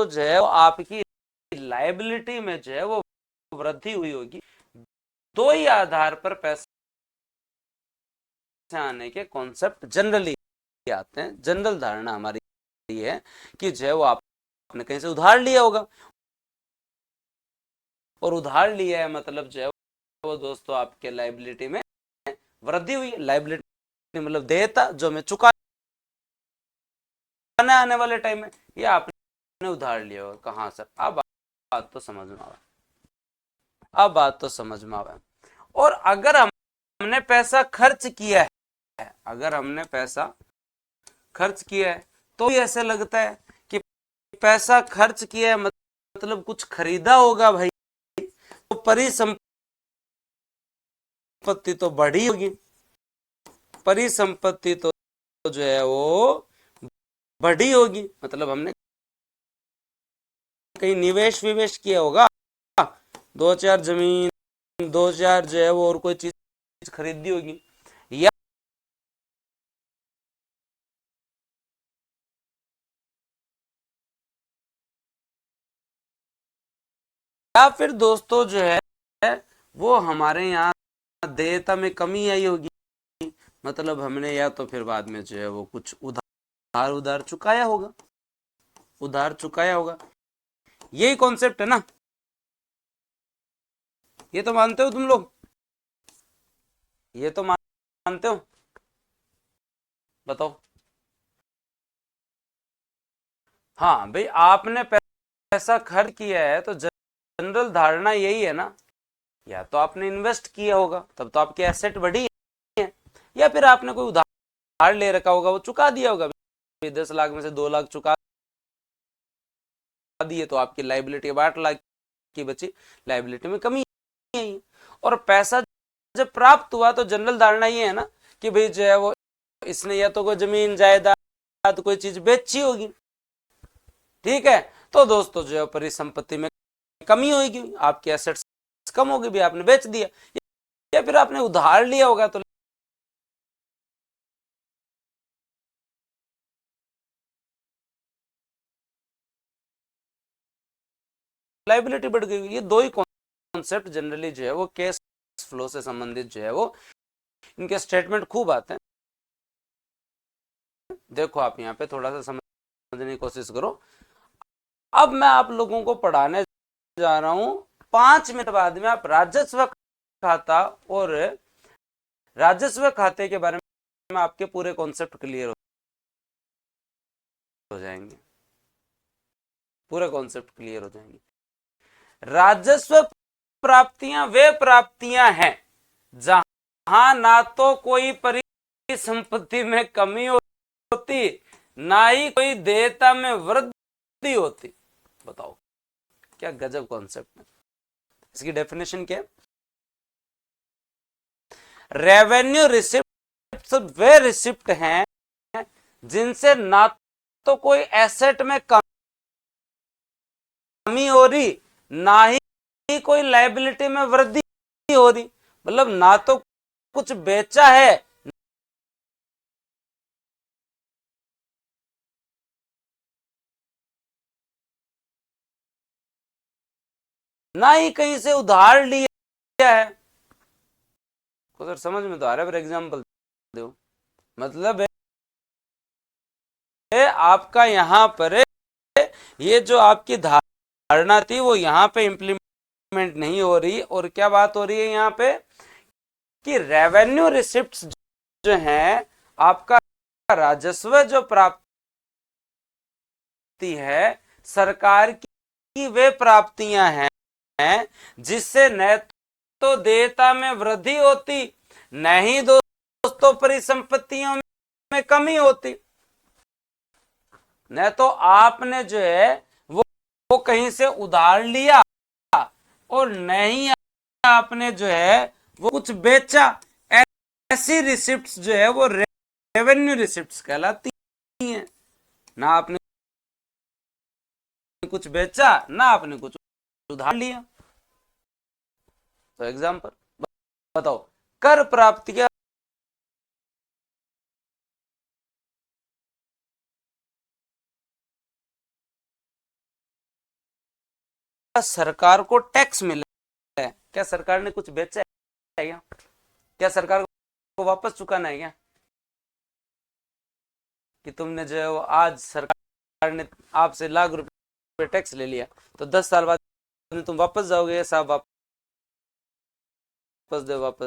जो है वो आपकी लायबिलिटी में जो है वो वृद्धि हुई होगी। दो ही आधार पर पैसे आने के कॉन्सेप्ट जनरली आते हैं। जनरल धारणा हमारी ये है कि जो है वो आपने कहीं से उधार लिया होगा, और उधार लिया है मतलब जो है वो दोस्तों आपके लायबिलिटी में वृद्धि हुई। लायबिलिटी मतलब देयता जो मैं चुकाने आने वाले टाइम में, या आपने उधार लिया होगा। कहाँ सर, अब बात तो समझ में आवा, अब बात तो समझ में आवा। और अगर हमने पैसा खर्च किया है, अगर हमने पैसा खर्च किया है, तो भी ऐसे लगता है कि पैसा खर्च किया है मतलब कुछ खरीदा होगा भाई, तो परिसंपत्ति तो बढ़ी होगी, परिसंपत्ति तो जो है वो बढ़ी होगी, मतलब हमने कहीं निवेश विवेश किया होगा, 2-4 जमीन, 2-4 जो है वो और कोई चीज खरीदी होगी, या फिर दोस्तों जो है वो हमारे यहाँ देयता में कमी आई होगी, मतलब हमने या तो फिर बाद में जो है वो कुछ उधार उधार चुकाया होगा, उधार चुकाया होगा। यही कॉन्सेप्ट है ना, ये तो मानते हो तुम लोग, ये तो मानते हो, बताओ। हाँ भाई, आपने पैसा खर्च किया है, तो जनरल धारणा यही है ना, या तो आपने इन्वेस्ट किया होगा, तब तो आपकी एसेट बढ़ी है, या फिर आपने कोई उधार ले रखा होगा, वो चुका दिया होगा। 10 लाख में से 2 लाख चुका दिए, तो आपकी लाइबिलिटी 8 लाख की बची, लाइबिलिटी में कमी आई। और पैसा जब प्राप्त हुआ, तो जनरल धारणा ये है ना कि भाई जो है वो इसने या तो कोई जमीन जायदाद कोई चीज बेची होगी, ठीक है। तो दोस्तों जो है परिसंपत्ति में कमी होगी, आपके एसेट्स कम होगी भी, आपने बेच दिया, या फिर आपने उधार लिया होगा, तो लाइबिलिटी बढ़ गई। ये दो ही कॉन्सेप्ट जनरली जो है वो कैश फ्लो से संबंधित जो है वो इनके स्टेटमेंट खूब आते हैं। देखो आप यहाँ पे थोड़ा सा समझने की कोशिश करो। अब मैं आप लोगों को पढ़ाने जा रहा हूं 5 मिनट बाद में आप राजस्व खाता और राजस्व खाते के बारे में आपके पूरे कॉन्सेप्ट क्लियर हो जाएंगे, पूरे कॉन्सेप्ट क्लियर हो जाएंगे। राजस्व प्राप्तियां वे प्राप्तियां हैं जहां ना तो कोई परिसंपत्ति में कमी होती, ना ही कोई देयता में वृद्धि होती। बताओ क्या गजब कॉन्सेप्ट है। इसकी डेफिनेशन क्या है? रेवेन्यू रिसिप्ट वे रिसिप्ट हैं जिनसे ना तो कोई एसेट में कमी हो रही, ना ही कोई लायबिलिटी में वृद्धि हो रही। मतलब ना तो कुछ बेचा है, ना ही कहीं से उधार लिया है। तो सर समझ में तो आ रहा है, पर एग्जांपल दो। मतलब है आपका यहां पर ये जो आपकी धारणा थी वो यहां पे इंप्लीमेंट नहीं हो रही। और क्या बात हो रही है यहां पे कि रेवेन्यू रिसिप्ट्स जो हैं, आपका राजस्व जो प्राप्ति है सरकार की वे प्राप्तियां हैं जिससे न तो देयता में वृद्धि होती, न ही दोस्तों परिसंपत्तियों में कमी होती। न तो आपने जो है वो कहीं से उधार लिया और न ही आपने जो है वो कुछ बेचा। ऐसी रिसिप्ट्स जो है वो रेवेन्यू रिसिप्ट्स कहलाती हैं। ना आपने कुछ बेचा, ना आपने कुछ उधार लिया। तो एग्जांपल बताओ, कर प्राप्तियां सरकार को टैक्स मिला है, क्या सरकार ने कुछ बेचा है क्या? क्या सरकार को वापस चुकाना है क्या? कि तुमने जो है वो आज सरकार ने आपसे लाख रुपए टैक्स ले लिया तो 10 साल बाद तुम वापस जाओगे, साहब वापस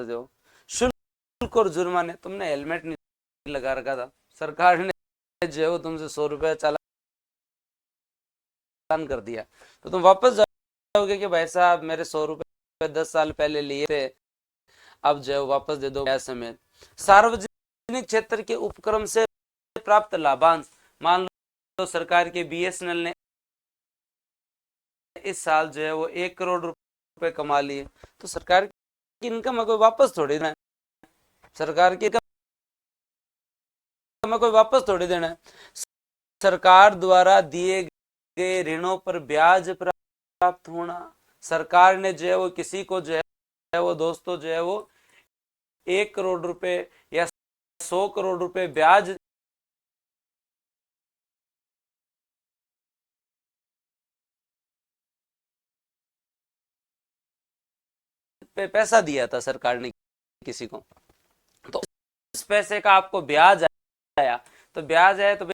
दो। शुल्क और जुर्माने, तुमने हेलमेट नहीं लगा रखा था, सरकार ने जो है वो तुमसे 100 रुपया चालान कर दिया, तो तुम वापस जाओगे कि भाई साहब मेरे 100 रुपए 10 साल पहले लिए थे, अब जो है वापस दे दो समेत। सार्वजनिक क्षेत्र के उपक्रम से प्राप्त लाभांश, मान लो सरकार के बीएसएनएल ने इस साल जो है वो 1 करोड़ रुपए कमा लिए, तो सरकार की इनकम कोई वापस थोड़ी देना है, सरकार की इनकम कोई वापस थोड़ी देना है। सरकार द्वारा दिए गए ऋणों पर ब्याज प्राप्त होना, सरकार ने जो है वो किसी को जो है वो दोस्तों जो है वो 1 करोड़ रुपए या 100 करोड़ रुपए ब्याज पे पैसा दिया था सरकार ने किसी को, तो इस पैसे का आपको ब्याज आया, तो ब्याज आया तो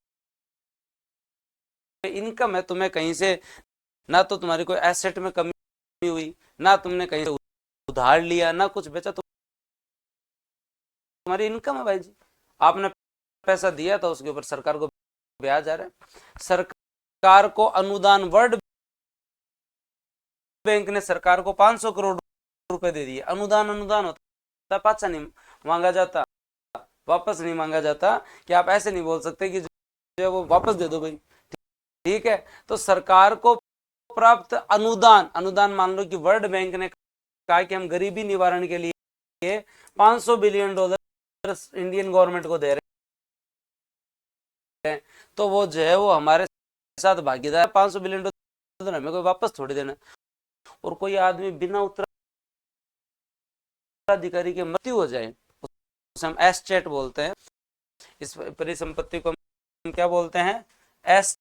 इनकम है। तुम्हें कहीं से ना तो तुम्हारी कोई एसेट में कमी हुई, ना तुमने कहीं से उधार लिया, ना कुछ बेचा, तो तुम्हारी इनकम है भाई जी। आपने पैसा दिया था उसके ऊपर सरकार को ब्याज आ रहा है। सरकार को अनुदान, वर्ल्ड बैंक ने सरकार को 500 करोड़ रुपए दे दिए। अनुदान होता, पाछा नहीं मांगा जाता, वापस नहीं मांगा जाता, कि आप ऐसे नहीं बोल सकते कि जो है वो वापस दे दो भाई, ठीक है। तो सरकार को प्राप्त अनुदान मान लो कि वर्ल्ड बैंक ने कहा कि हम गरीबी निवारण के लिए 500 बिलियन डॉलर इंडियन गवर्नमेंट को दे रहे हैं, तो वो जो है वो हमारे साथ भागीदार, 500 बिलियन डॉलर हमें कोई वापस थोड़ी देना। और कोई आदमी बिना उत्तराधिकारी के मृत्यु हो जाए, उसे हम एस्टेट बोलते हैं। इस परिसंपत्ति को हम क्या बोलते हैं? एस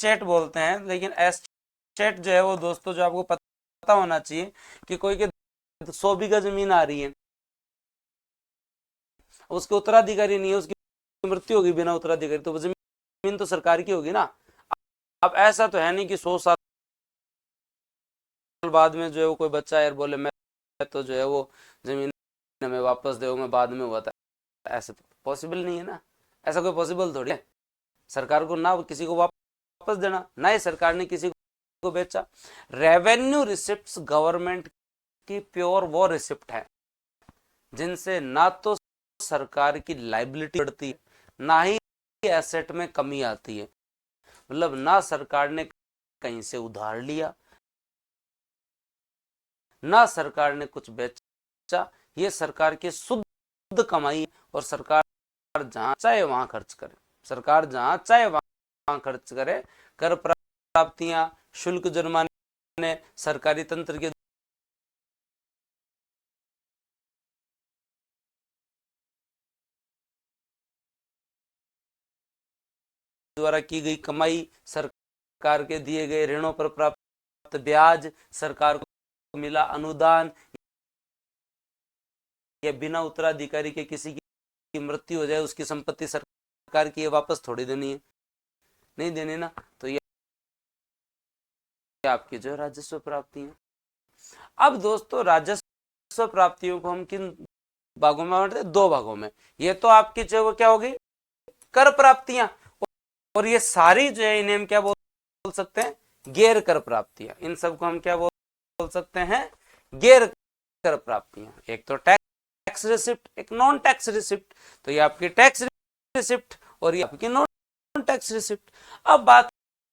चैट बोलते हैं, लेकिन एस चैट जो है वो दोस्तों जो आपको पता होना चाहिए कि कोई के 100 बीघा जमीन आ रही है, उसके उत्तराधिकारी नहीं है, उसकी मृत्यु होगी बिना उत्तराधिकारी, तो जमीन तो सरकार की होगी ना। अब ऐसा तो है नहीं कि 100 साल बाद में जो है वो कोई बच्चा है बोले मैं तो जो है वो जमीन में वापस दूंगा, बाद में हुआ था, ऐसे तो पॉसिबल नहीं है ना। ऐसा कोई पॉसिबल थोड़ी है सरकार को ना किसी को वापस देना, ना ही सरकार ने किसी को बेचा। रेवेन्यू रिसिप्ट्स गवर्नमेंट की प्योर वो रिसिप्ट है जिनसे ना तो सरकार की लाइबिलिटी बढ़ती है, ना ही एसेट में कमी आती है। मतलब ना सरकार ने कहीं से उधार लिया, ना सरकार ने कुछ बेचा, ये सरकार की शुद्ध कमाई, और सरकार जहां चाहे वहां खर्च करे, सरकार जहां चाहे वहां खर्च करे। कर प्राप्तियां, शुल्क, जुर्माने सरकारी तंत्र के द्वारा की गई कमाई, सरकार के दिए गए ऋणों पर प्राप्त ब्याज, सरकार को मिला अनुदान, या बिना उत्तराधिकारी के किसी की मृत्यु हो जाए उसकी संपत्ति सरकार की वापस थोड़ी देनी है, नहीं देनी ना। तो ये आपकी जो राजस्व प्राप्ति है। अब दोस्तों राजस्व प्राप्तियों को हम किन भागों में बांटते हैं? 2 भागों में। ये तो आपकी जो वो क्या होगी, कर प्राप्तियां, और ये सारी जो है इन्हें हम क्या बोल सकते हैं, गैर कर प्राप्तियां। इन सबको हम क्या बोल सकते हैं, गैर कर प्राप्तियां। एक तो टैक्स रिसिप्ट, एक नॉन टैक्स रिसिप्ट। तो ये आपकी टैक्स रिसिप्ट और ये आपकी नॉन टैक्स रिसिप्ट। अब बात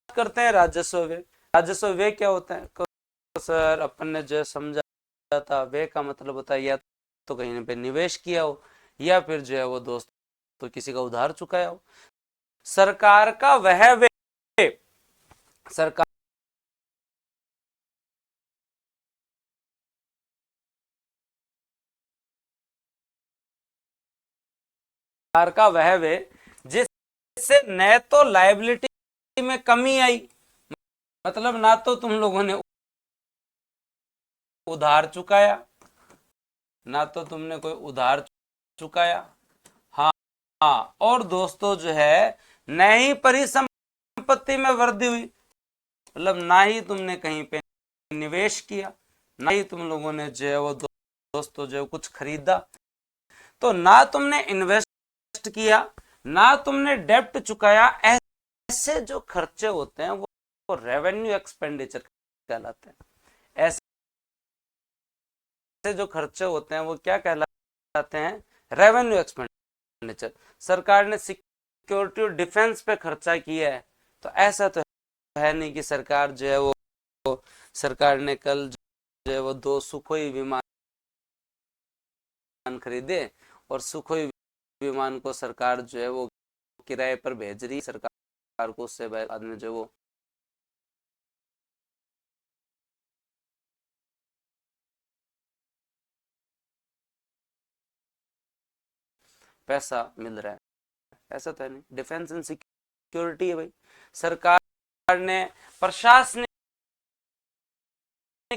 करते हैं राजस्व व्यय। राजस्व व्यय क्या होता है? तो सर अपन ने जो समझा था, व्यय का मतलब होता है या तो कहीं पे निवेश किया हो, या फिर जो है वो दोस्त तो किसी का उधार चुकाया हो। सरकार का वह व्यय, सरकार का वह व्यय जिससे न तो लायबिलिटी में कमी आई, मतलब ना तो तुम लोगों ने उधार चुकाया, ना तो तुमने कोई उधार चुकाया, हाँ हाँ, और दोस्तों जो है न ही परिसंपत्ति में वृद्धि हुई, मतलब ना ही तुमने कहीं पे निवेश किया, ना ही तुम लोगों ने जो है वो दोस्तों जो कुछ खरीदा। तो ना तुमने इन्वेस्ट किया, ना तुमने डेब्ट चुकाया। ऐसे जो खर्चे होते हैं वो रेवेन्यू एक्सपेंडिचर कहलाते हैं। ऐसे जो खर्चे होते हैं वो क्या कहलाते हैं, रेवेन्यू एक्सपेंडिचर। सरकार ने सिक्योरिटी और डिफेंस पे खर्चा किया है, तो ऐसा तो है नहीं कि सरकार जो है वो सरकार ने कल जो है वो 2 सुखोई विमान खरीदे, और सुखोई विमान को सरकार जो है वो किराए पर भेज रही, सरकार को उससे बाद में जो वो पैसा मिल रहा है। ऐसा तो है नहीं, डिफेंस एंड सिक्योरिटी है भाई। सरकार ने प्रशासनिक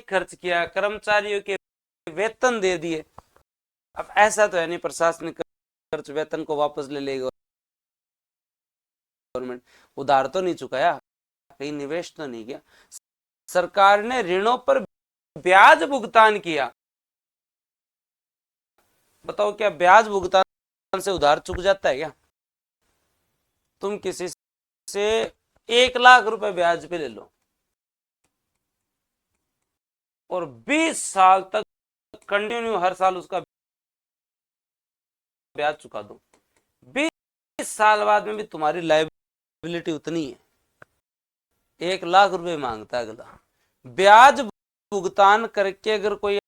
खर्च किया, कर्मचारियों के वेतन दे दिए। अब ऐसा तो है नहीं प्रशासनिक खर्च वेतन को वापस ले लेगा गवर्नमेंट। उधार तो नहीं चुकाया, कहीं निवेश तो नहीं किया। सरकार ने ऋणों पर ब्याज भुगतान किया। बताओ क्या ब्याज भुगतान से उधार चुक जाता है क्या? तुम किसी से 1 लाख रुपए ब्याज पे ले लो और 20 साल तक कंटिन्यू हर साल उसका ब्याज चुका दो, 20 साल बाद में भी तुम्हारी लायबिलिटी उतनी है, 1 लाख रुपए मांगता है अगला। ब्याज भुगतान करके अगर कोई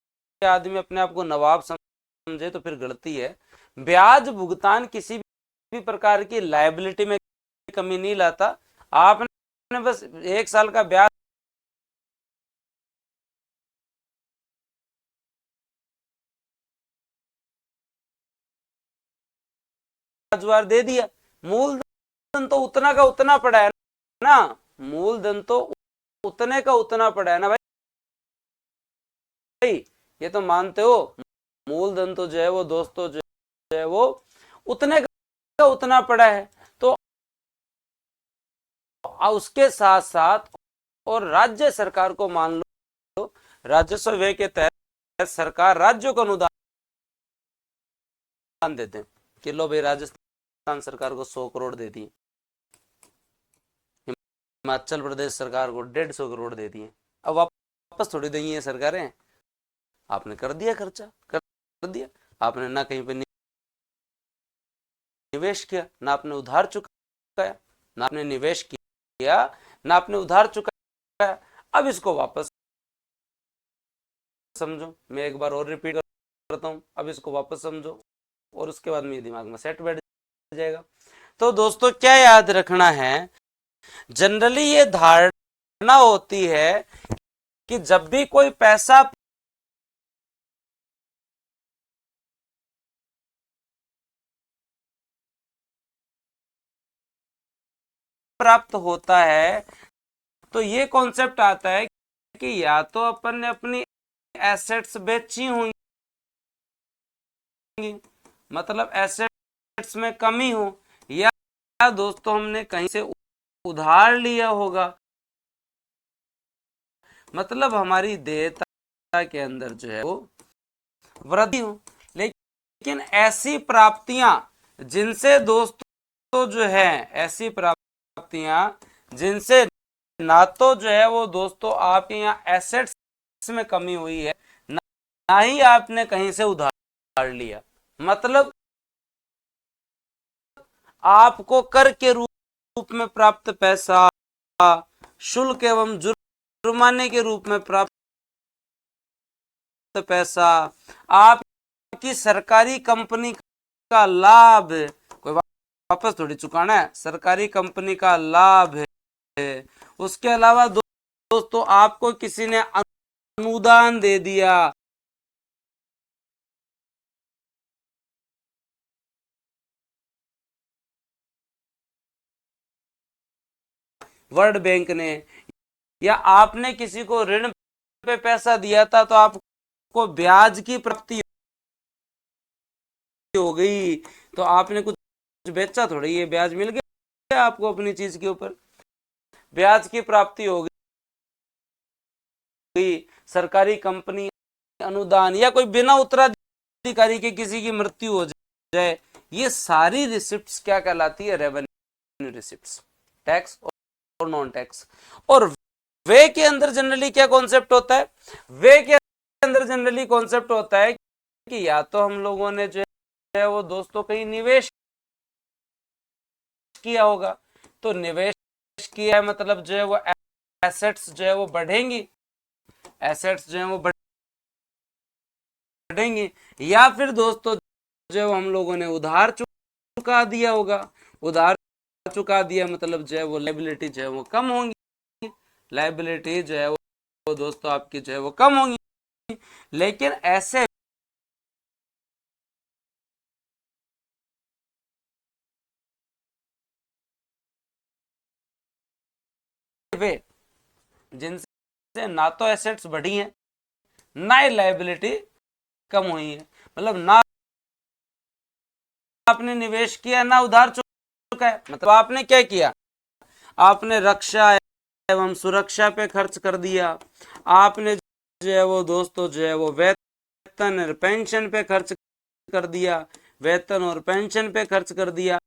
आदमी अपने आप को नवाब समझे तो फिर गलती है। ब्याज भुगतान किसी भी प्रकार की लायबिलिटी में कमी नहीं लाता। आपने बस 1 साल का ब्याज दे दिया, मूलधन तो उतना का उतना पड़ा है ना, मूलधन तो उतने का उतना पड़ा है ना भाई, ये तो मानते हो। मूलधन तो जो है वो दोस्तों जो है वो उतने का उतना पड़ा है। तो उसके साथ साथ और राज्य सरकार को मान लो, राजस्व व्यय के तहत सरकार राज्यों को अनुदान देते हैं कि लो भाई राजस्थान सरकार को 100 करोड़ दे दिए, हिमाचल प्रदेश सरकार को 150 करोड़ दे दिए। अब वापस थोड़ी देंगी ये सरकारें, आपने कर दिया खर्चा, कर दिया आपने, ना कहीं पे निवेश किया, ना आपने उधार चुकाया, ना आपने निवेश किया, ना आपने उधार चुकाया। अब इसको वापस समझो, मैं एक बार और रिपीट करता हूं, अब इसको वापस समझो और उसके बाद मेरे दिमाग में सेट बैठ जाएगा। तो दोस्तों क्या याद रखना है, जनरली ये धारणा होती है कि जब भी कोई पैसा प्राप्त होता है तो ये कॉन्सेप्ट आता है कि या तो अपन ने अपनी एसेट्स बेची होंगी, मतलब एसेट्स में कमी हो, या दोस्तों हमने कहीं से उधार लिया होगा, मतलब हमारी देयता के अंदर जो है वो वृद्धि हो। लेकिन ऐसी प्राप्तियां जिनसे दोस्तों जो है, ऐसी प्राप्तियां जिनसे ना तो जो है वो दोस्तों आपके यहाँ एसेट्स में कमी हुई है, ना ही आपने कहीं से उधार लिया, मतलब आपको कर के रूप में प्राप्त पैसा, शुल्क एवं जुर्माने के रूप में प्राप्त पैसा, आपकी सरकारी कंपनी का लाभ, कोई वापस थोड़ी चुकाना है, सरकारी कंपनी का लाभ है। उसके अलावा दोस्तों आपको किसी ने अनुदान दे दिया, वर्ल्ड बैंक ने, या आपने किसी को ऋण पे पैसा दिया था तो आपको ब्याज की प्राप्ति हो गई, तो आपने कुछ बेचा थोड़ी, ये ब्याज मिल गया आपको अपनी चीज के ऊपर, ब्याज की प्राप्ति हो गई। सरकारी कंपनी अनुदान, या कोई बिना उत्तराधिकारी के किसी की मृत्यु हो जाए, ये सारी रिसिप्ट्स क्या कहलाती है, रेवेन्यू रिसिप्ट्स, टैक्स और नॉन टैक्स। और वे के अंदर जनरली क्या कॉन्सेप्ट होता है, वे के अंदर जनरली कॉन्सेप्ट होता है कि या तो हम लोगों ने जो है वो दोस्तों कहीं निवेश किया होगा, तो निवेश किया है मतलब जो है वो एसेट्स जो है वो बढ़ेंगी, एसेट्स जो है वो बढ़ेंगी, या फिर दोस्तों जो हम लोगों ने उधार चुका दिया होगा, उधार चुका दिया मतलब जो है वो लायबिलिटी जो है वो कम होंगी, लायबिलिटी जो है वो दोस्तों आपकी जो है वो कम होंगी। लेकिन ऐसे वे जिनसे ना तो एसेट्स बढ़ी हैं, ना ही लायबिलिटी कम हुई है, मतलब ना आपने निवेश किया ना उधार चुका है, मतलब आपने क्या किया, आपने रक्षा एवं सुरक्षा पे खर्च कर दिया, आपने जो है वो दोस्तों जो है वो वेतन और पेंशन पे खर्च कर दिया, वेतन और पेंशन पे खर्च कर दिया,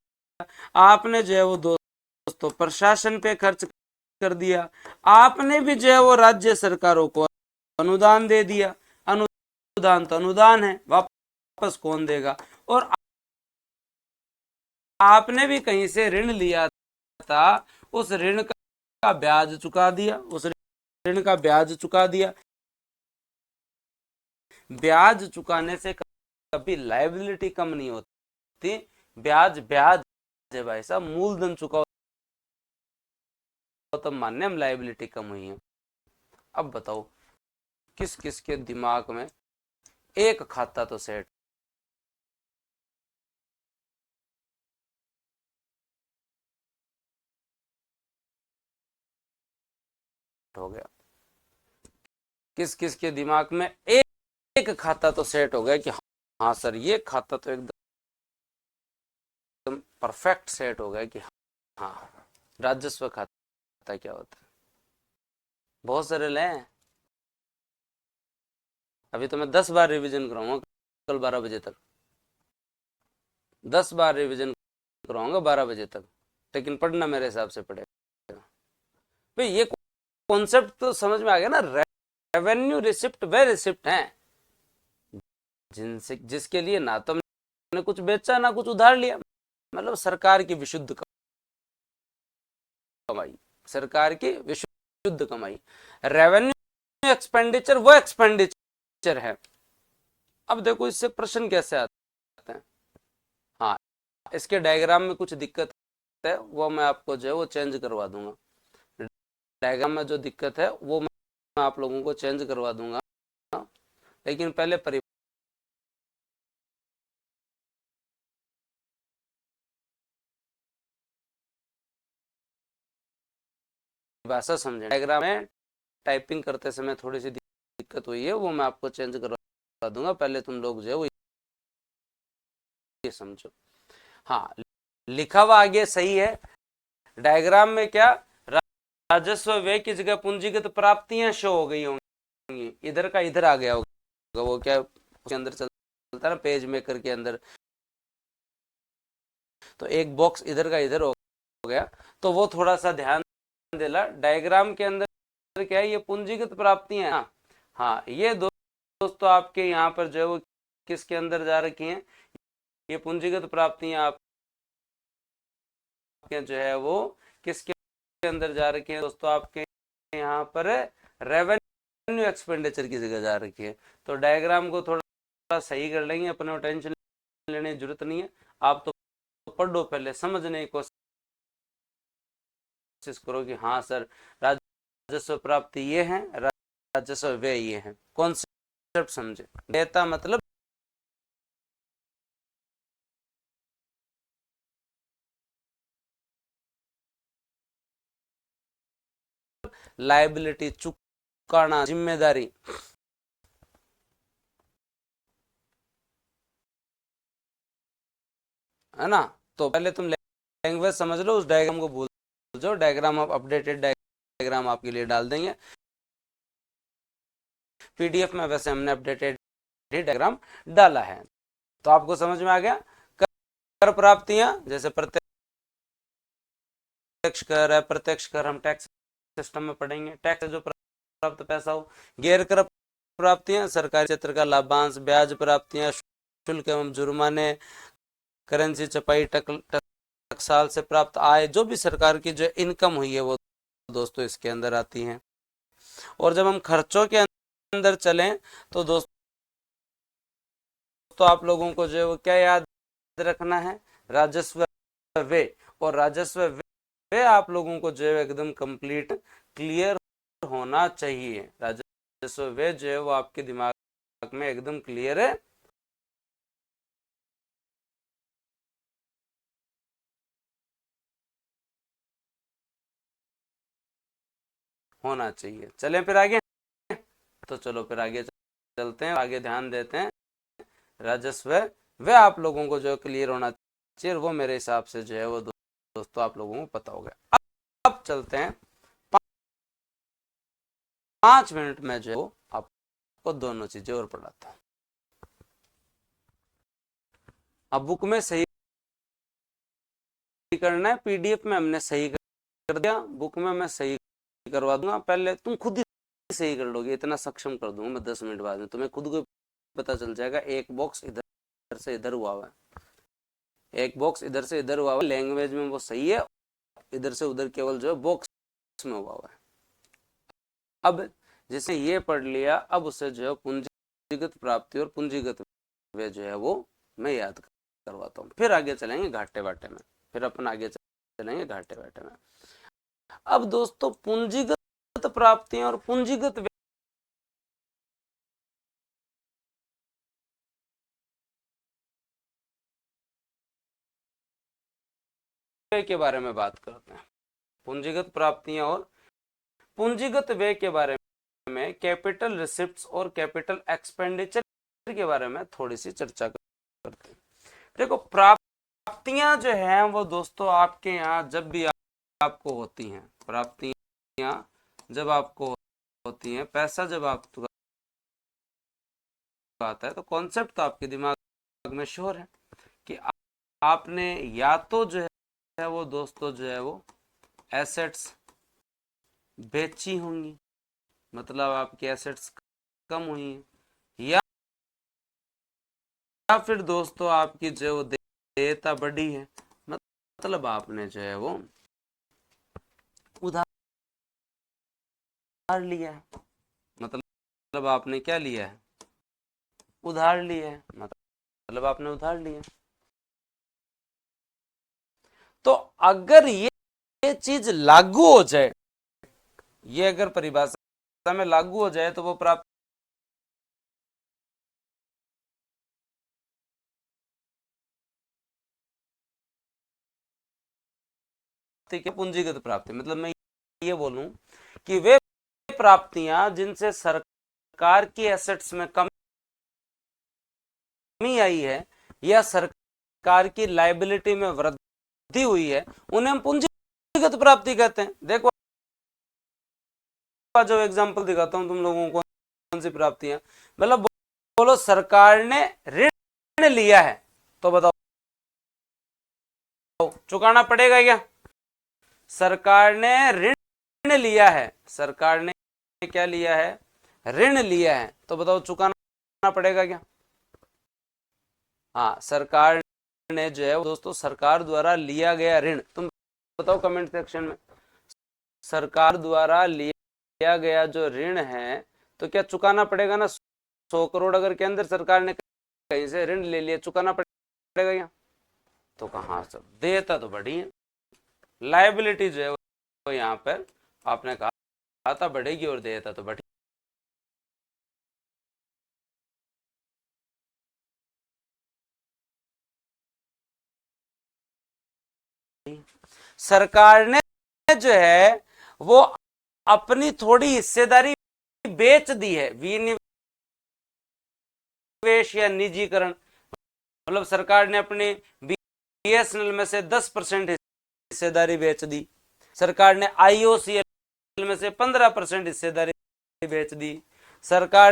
आपने जो है वो दोस्तों प्रशासन पे खर्च कर दिया, आपने भी जो है वो राज्य सरकारों को अनुदान दे दिया, अनुदान तो अनुदान है, वापस कौन देगा, और आपने भी कहीं से ऋण लिया था, उस ऋण का ब्याज चुका दिया, उस ऋण का ब्याज चुका दिया। ब्याज चुकाने से कभी लायबिलिटी कम नहीं होती, ब्याज ब्याज है भाई साहब, मूलधन चुकाओ तो मान्य हम लायबिलिटी कम हुई है। अब बताओ किस किस के दिमाग में एक खाता तो सेट हो गया। किस किस के दिमाग में एक खाता तो सेट हो गया कि हाँ सर ये खाता तो एकदम परफेक्ट सेट हो गया कि हाँ राजस्व खाता क्या होता है। बहुत सरल है। अभी तो मैं 10 बार रिवीजन कराऊंगा कल 12 बजे तक, 10 बार रिवीजन कराऊंगा 12 बजे तक, लेकिन पढ़ना मेरे हिसाब से पड़ेगा भाई। ये कॉन्सेप्ट तो समझ में आ गया ना। रेवेन्यू रिसिप्ट वे रिसिप्ट हैं जिनसे जिसके लिए ना तो हमने कुछ बेचा ना कुछ उधार लिया, मतलब सरकार की विशुद्ध कमाई, सरकार की विशुद्ध कमाई। रेवेन्यू एक्सपेंडिचर वो एक्सपेंडिचर है। अब देखो इससे प्रश्न कैसे आते हैं। हाँ इसके डायग्राम में कुछ दिक्कत है, वो मैं आपको जो है वो चेंज करवा दूंगा। डायग्राम में जो दिक्कत है वो मैं आप लोगों को चेंज करवा दूंगा, लेकिन पहले परिभाषा समझें। डायग्राम में टाइपिंग करते समय थोड़ी सी दिक्कत हुई है, वो मैं आपको चेंज करवा दूंगा। पहले तुम लोग जो है वो ये समझो। हाँ लिखा हुआ आगे सही है। डायग्राम में क्या राजस्व व्यय की जगह पूंजीगत प्राप्तियां शो हो गई होंगी, इधर का इधर आ गया होगा। वो क्या उसके अंदर चलता है ना पेज मेकर के अंदर, तो एक बॉक्स इधर का इधर हो गया, तो वो थोड़ा सा ध्यान देना। डायग्राम के अंदर क्या है, ये पूंजीगत प्राप्तियां हैं। हाँ ये दोस्तों आपके यहाँ पर जो है वो किसके अंदर जा रखी हैं, ये पूंजीगत प्राप्तियां आपके जो है वो किसके अंदर जा रखी हैं दोस्तों, आपके यहाँ पर रेवेन्यू एक्सपेंडिचर की जगह जा रखी है। तो डायग्राम को थोड़ा सही कर लेंगे, अपने टेंशन लेने की जरूरत नहीं है। आप तो पढ़ो, पहले समझने की कोशिश करो कि हाँ सर राजस्व प्राप्ति ये है, राजस्व व्यय ये है। कॉन्सेप्ट समझे। देयता मतलब लायबिलिटी, चुकाना, जिम्मेदारी, है ना। तो पहले तुम लैंग्वेज समझ लो, उस डायग्राम को भूल जाओ। डायग्राम आप अपडेटेड डायग्राम आपके लिए डाल देंगे पीडीएफ में। वैसे हमने अपडेटेड डायग्राम डाला है, तो आपको समझ में आ गया। कर प्राप्तियां जैसे प्रत्यक्ष कर है, प्रत्यक्ष कर हम टैक्स सिस्टम में पढ़ेंगे। टैक्स जो प्राप्त पैसा हो। गैर कर प्राप्तियां सरकारी क्षेत्र का लाभांश, ब्याज प्राप्तियां, शुल्क एवं जुर्माने, करेंसी छपाई, टकसाल से प्राप्त आय, जो भी सरकार की जो इनकम हुई है वो दोस्तों इसके अंदर आती हैं। और जब हम खर्चों के अंदर चलें तो दोस्तों आप लोगों को जो है वो क्या याद रखना है, राजस्व व्यय। और राजस्व व्यय आप लोगों को जो है एकदम कंप्लीट क्लियर होना चाहिए। राजस्व व्यय जो है वो आपके दिमाग में एकदम क्लियर है होना चाहिए। चलें फिर आगे। तो चलो फिर आगे चलते हैं, आगे ध्यान देते हैं। राजस्व वे आप लोगों को जो क्लियर होना चाहिए, वो मेरे हिसाब से जो है वो दोस्तों आप लोगों को पता हो गया। अब चलते हैं 5 मिनट में जो आपको दोनों चीजें और पढ़ाता हूं। अब बुक में सही करना है, पीडीएफ में हमने सही कर दिया, बुक में मैं सही करवा दूंगा। पहले तुम खुद ही सही कर लोगे, इतना सक्षम कर दूंगा मैं 10 मिनट बाद में। तुम्हें खुद को पता चल जाएगा एक बॉक्स इधर से इधर हुआ हुआ है, एक बॉक्स इधर से इधर हुआ हुआ है। लैंग्वेज में वो सही है, इधर से उधर केवल जो है बॉक्स में हुआ हुआ है। अब जैसे ये पढ़ लिया, अब उससे जो है पूंजीगत प्राप्ति और पूंजीगत व्यय जो है वो मैं याद करवाता हूँ। फिर आगे चलेंगे घाटे बाटे में, फिर अपन आगे चलेंगे घाटे बाटे में। अब दोस्तों पूंजीगत प्राप्तियां और पूंजीगत व्यय के बारे में बात करते हैं। पूंजीगत प्राप्तियां और पूंजीगत व्यय के बारे में, कैपिटल रिसिप्ट्स और कैपिटल एक्सपेंडिचर के बारे में थोड़ी सी चर्चा करते हैं। देखो, प्राप्तियां जो हैं वो दोस्तों आपके यहाँ जब भी आपको होती हैं, प्राप्तियां जब आपको होती हैं, पैसा जब आपको आता है, तो कॉन्सेप्ट तो आपके दिमाग में श्योर है कि आपने या तो जो है वो दोस्तों जो है वो एसेट्स बेची होंगी, मतलब आपकी एसेट्स कम हुई हैं, या फिर दोस्तों आपकी जो देयता बढ़ी है, मतलब आपने जो है वो उधार लिया है, मतलब आपने क्या लिया है, उधार लिया है, मतलब आपने उधार लिया। तो अगर ये चीज लागू हो जाए, ये अगर परिभाषा में लागू हो जाए, तो वो प्राप्ति के पूंजीगत प्राप्ति, मतलब मैं ये बोलूं कि वे प्राप्तियां जिनसे सरकार की एसेट्स में कमी आई है या सरकार की लायबिलिटी में वृद्धि हुई है, उन्हें हम पूंजीगत प्राप्ति कहते हैं। देखो, जो एग्जांपल दिखाता हूं तुम लोगों को, कौन सी प्राप्तियां, मतलब बोलो सरकार ने ऋण लिया है, तो बताओ चुकाना पड़ेगा क्या? सरकार ने ऋण लिया है, सरकार ने क्या लिया है, ऋण लिया है, तो बताओ चुकाना पड़ेगा क्या? हाँ, सरकार ने जो है दोस्तों, सरकार द्वारा लिया गया ऋण, तुम बताओ कमेंट सेक्शन में, सरकार द्वारा लिया गया जो ऋण है तो क्या चुकाना पड़ेगा ना? 100 करोड़ अगर के अंदर सरकार ने कहीं से ऋण ले लिया, चुकाना पड़ेगा क्या? तो कहाँ सर, देयता तो बढ़ी है, लायबिलिटी जो है वो यहाँ पर आपने कहा था बढ़ेगी और देयता तो बढ़ी। सरकार ने जो है वो अपनी थोड़ी हिस्सेदारी बेच दी है, विनिवेश या निजीकरण, मतलब सरकार ने अपने बीएसएनएल में से 10% हिस्सेदारी बेच दी, सरकार ने आईओसीएल में से 15% हिस्सेदारी बेच दी, सरकार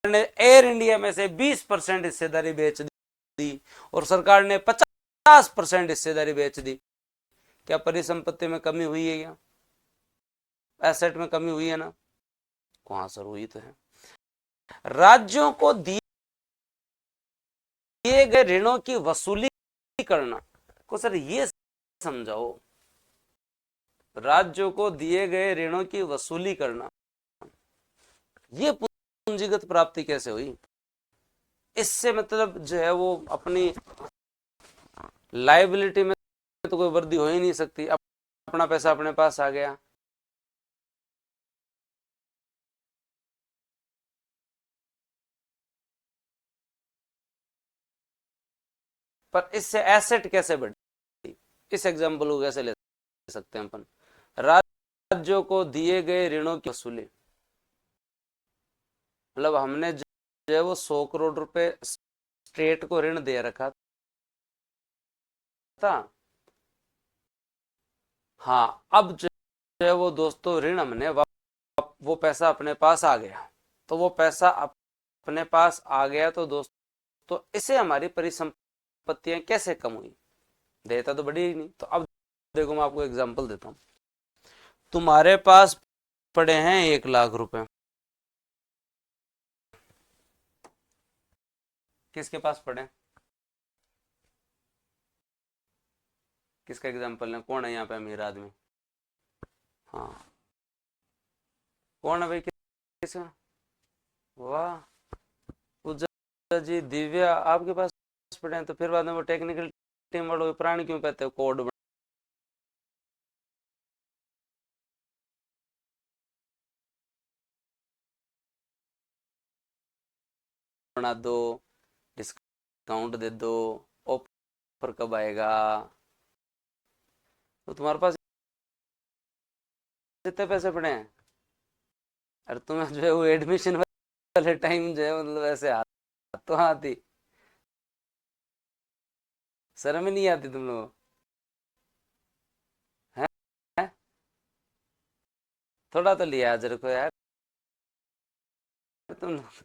ने एयर इंडिया में से 20% हिस्सेदारी बेच दी, और सरकार ने 50% हिस्सेदारी बेच दी। क्या परिसंपत्ति में कमी हुई है? क्या एसेट में कमी हुई है ना? कहां सर हुई तो है। राज्यों को दिए गए ऋणों की वसूली करना को सर ये समझाओ, राज्यों को दिए गए ऋणों की वसूली करना, ये पूंजीगत प्राप्ति कैसे हुई? इससे मतलब जो है वो अपनी लायबिलिटी में तो कोई वृद्धि हो ही नहीं सकती, अपना पैसा अपने पास आ गया। पर इससे एसेट कैसे बढ़ी, इस एग्जांपल को कैसे ले सकते हैं अपन? राज्यों को दिए गए ऋणों की वसूली, मतलब हमने जो है वो 100 करोड़ रुपए स्टेट को ऋण दे रखा था, हाँ, अब जो है वो दोस्तों ऋण हमने वो पैसा अपने पास आ गया, तो वो पैसा अपने पास आ गया तो दोस्तों इसे हमारी परिसंपत्तियां कैसे कम हुई? देता तो बढ़ी ही नहीं। तो अब देखो मैं आपको एग्जांपल देता हूं, तुम्हारे पास पड़े हैं 1 लाख रुपए, किसके पास पड़े? किसका एग्जांपल है? कौन है यहाँ पे अमीर आदमी? हाँ, कौन है भाई? किसका? वाह, पूजा जी, दिव्या, आपके पास पड़े हैं, तो फिर बाद में वो टेक्निकल टीम वालों प्राण क्यों कहते हो? कोड बना दो, डिस्काउंट दे दो, ऑफर कब आएगा? तो तुम्हारे पास इतने पैसे पड़े हैं, अरे तुम्हें जो है वो एडमिशन वाले टाइम जो है मतलब ऐसे हाथ तो आती, शर्म ही नहीं आती तुम लोग हैं? थोड़ा तो लिहाज रखो यार तुम लोग।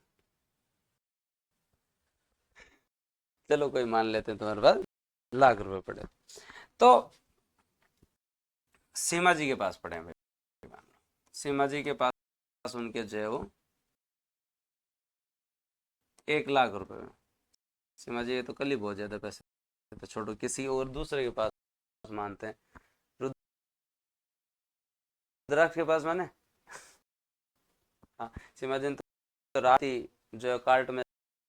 चलो कोई मान लेते हैं तुम्हारे पास लाख रुपए पड़े, तो सीमा जी के पास पड़े हैं भाई, सीमा जी के पास उनके जो है वो 1 लाख रुपए में। सीमा जी ये तो कल ही बहुत ज्यादा पैसे, तो छोड़ो किसी और दूसरे के पास मानते हैं। रुद्राक्ष के पास माने, हाँ सीमा जी ने तो रात ही जो है कार्ट में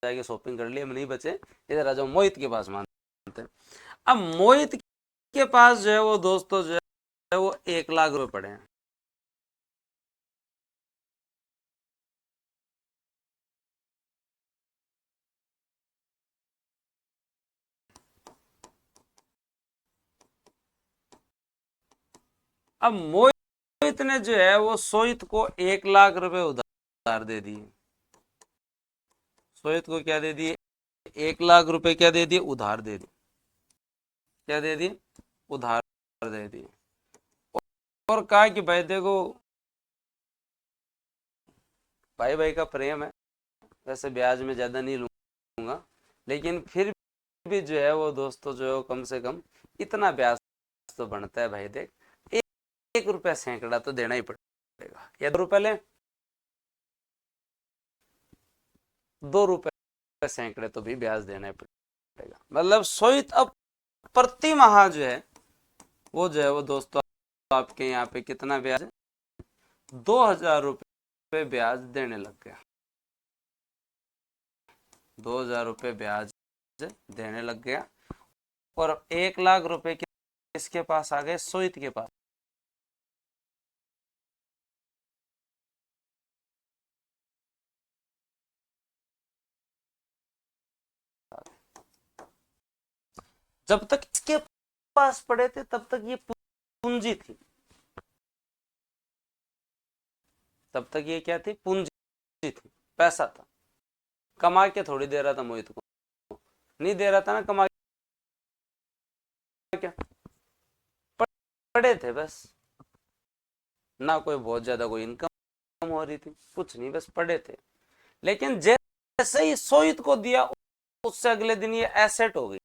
जाके शॉपिंग कर लिया, नहीं बचे, इधर आ जाओ मोहित के पास मानते हैं। अब मोहित के पास जो है वो दोस्तों जो है वो 1 लाख रुपए पड़े हैं। अब मोहित ने जो है वो सोहित को 1 लाख रुपए उधार दे दिए। सोहित को क्या दे दिए? 1 लाख रुपए क्या दे दिए? उधार दे दिए। क्या दे दिए? उधार दे दिए। और कहा कि भाई देखो भाई भाई का प्रेम है, वैसे ब्याज में ज्यादा नहीं लूंगा, लेकिन फिर भी जो है वो दोस्तों जो है वो कम से कम इतना ब्याज तो बनता है भाई, देख 1 रुपया सैकड़ा तो देना ही पड़ेगा, या 2 रुपए ले, 2 रुपए सैकड़े तो भी ब्याज देना ही पड़ेगा। मतलब सोहित अब प्रति माह जो है वो जो है वो दोस्तों आपके यहाँ पे कितना ब्याज है? 2,000 रुपए ब्याज देने लग गया। 2,000 रुपए ब्याज देने लग गया। और 1 लाख रुपए किसके पास आ गए? सोहित के पास। जब तक इसके पास पड़े थे तब तक ये पूंजी थी, तब तक ये क्या थी? पूंजी थी, पैसा था। कमा के थोड़ी दे रहा था मोहित को, नहीं दे रहा था ना कमा के, पड़े थे बस, ना कोई बहुत ज्यादा कोई इनकम हो रही थी, कुछ नहीं, बस पड़े थे। लेकिन जैसे ही सोहित को दिया उससे अगले दिन ये एसेट हो गई,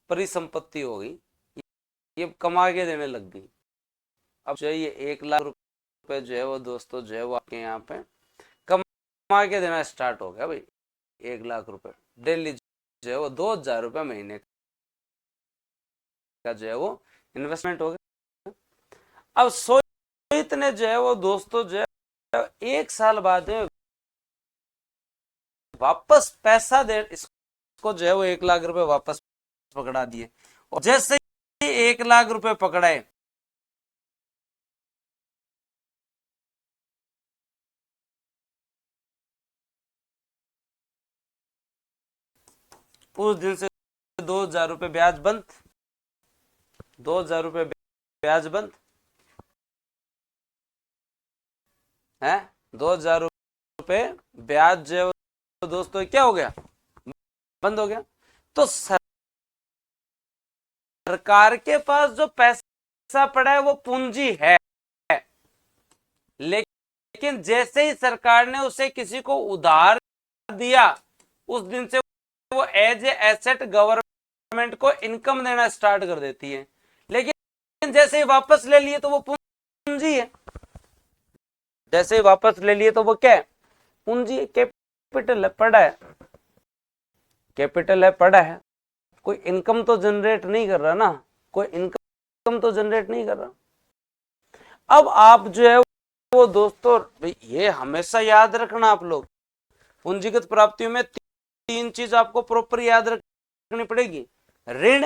परिसंपत्ति हो गई, ये कमा के देने लग गई। अब जो है ये 1 लाख रुपए जो है वो दोस्तों जो है वो आपके यहाँ पे कमा के देना स्टार्ट हो गया भाई। 1 लाख रुपए डेली जो है वो 2,000 रुपए महीने का जो है वो इन्वेस्टमेंट हो गया। अब सोहित ने जो है वो दोस्तों जो है 1 साल बाद वापस पैसा दे, इसको जो है वो 1 लाख रुपए वापस पकड़ा दिए। और जैसे ही 1 लाख रुपए पकड़ाए, उस दिन से 2,000 रुपए ब्याज बंद, 2,000 रुपए ब्याज बंद है। 2,000 रुपए ब्याज जो है दोस्तों क्या हो गया? बंद हो गया। तो सरकार के पास जो पैसा पड़ा है वो पूंजी है, लेकिन जैसे ही सरकार ने उसे किसी को उधार दिया उस दिन से वो एज ए एसेट गवर्नमेंट को इनकम देना स्टार्ट कर देती है। लेकिन जैसे ही वापस ले लिए तो वो पूंजी है, जैसे ही वापस ले लिए तो वो क्या है? पूंजी है, कैपिटल है, पड़ा है, कैपिटल है, पड़ा है, कोई इनकम तो जनरेट नहीं कर रहा ना, कोई इनकम तो जनरेट नहीं कर रहा। अब आप जो है वो दोस्तों भाई ये हमेशा याद रखना आप लोग, पूंजीगत प्राप्तियों में 3 चीज आपको प्रॉपर याद रखनी पड़ेगी। ऋण,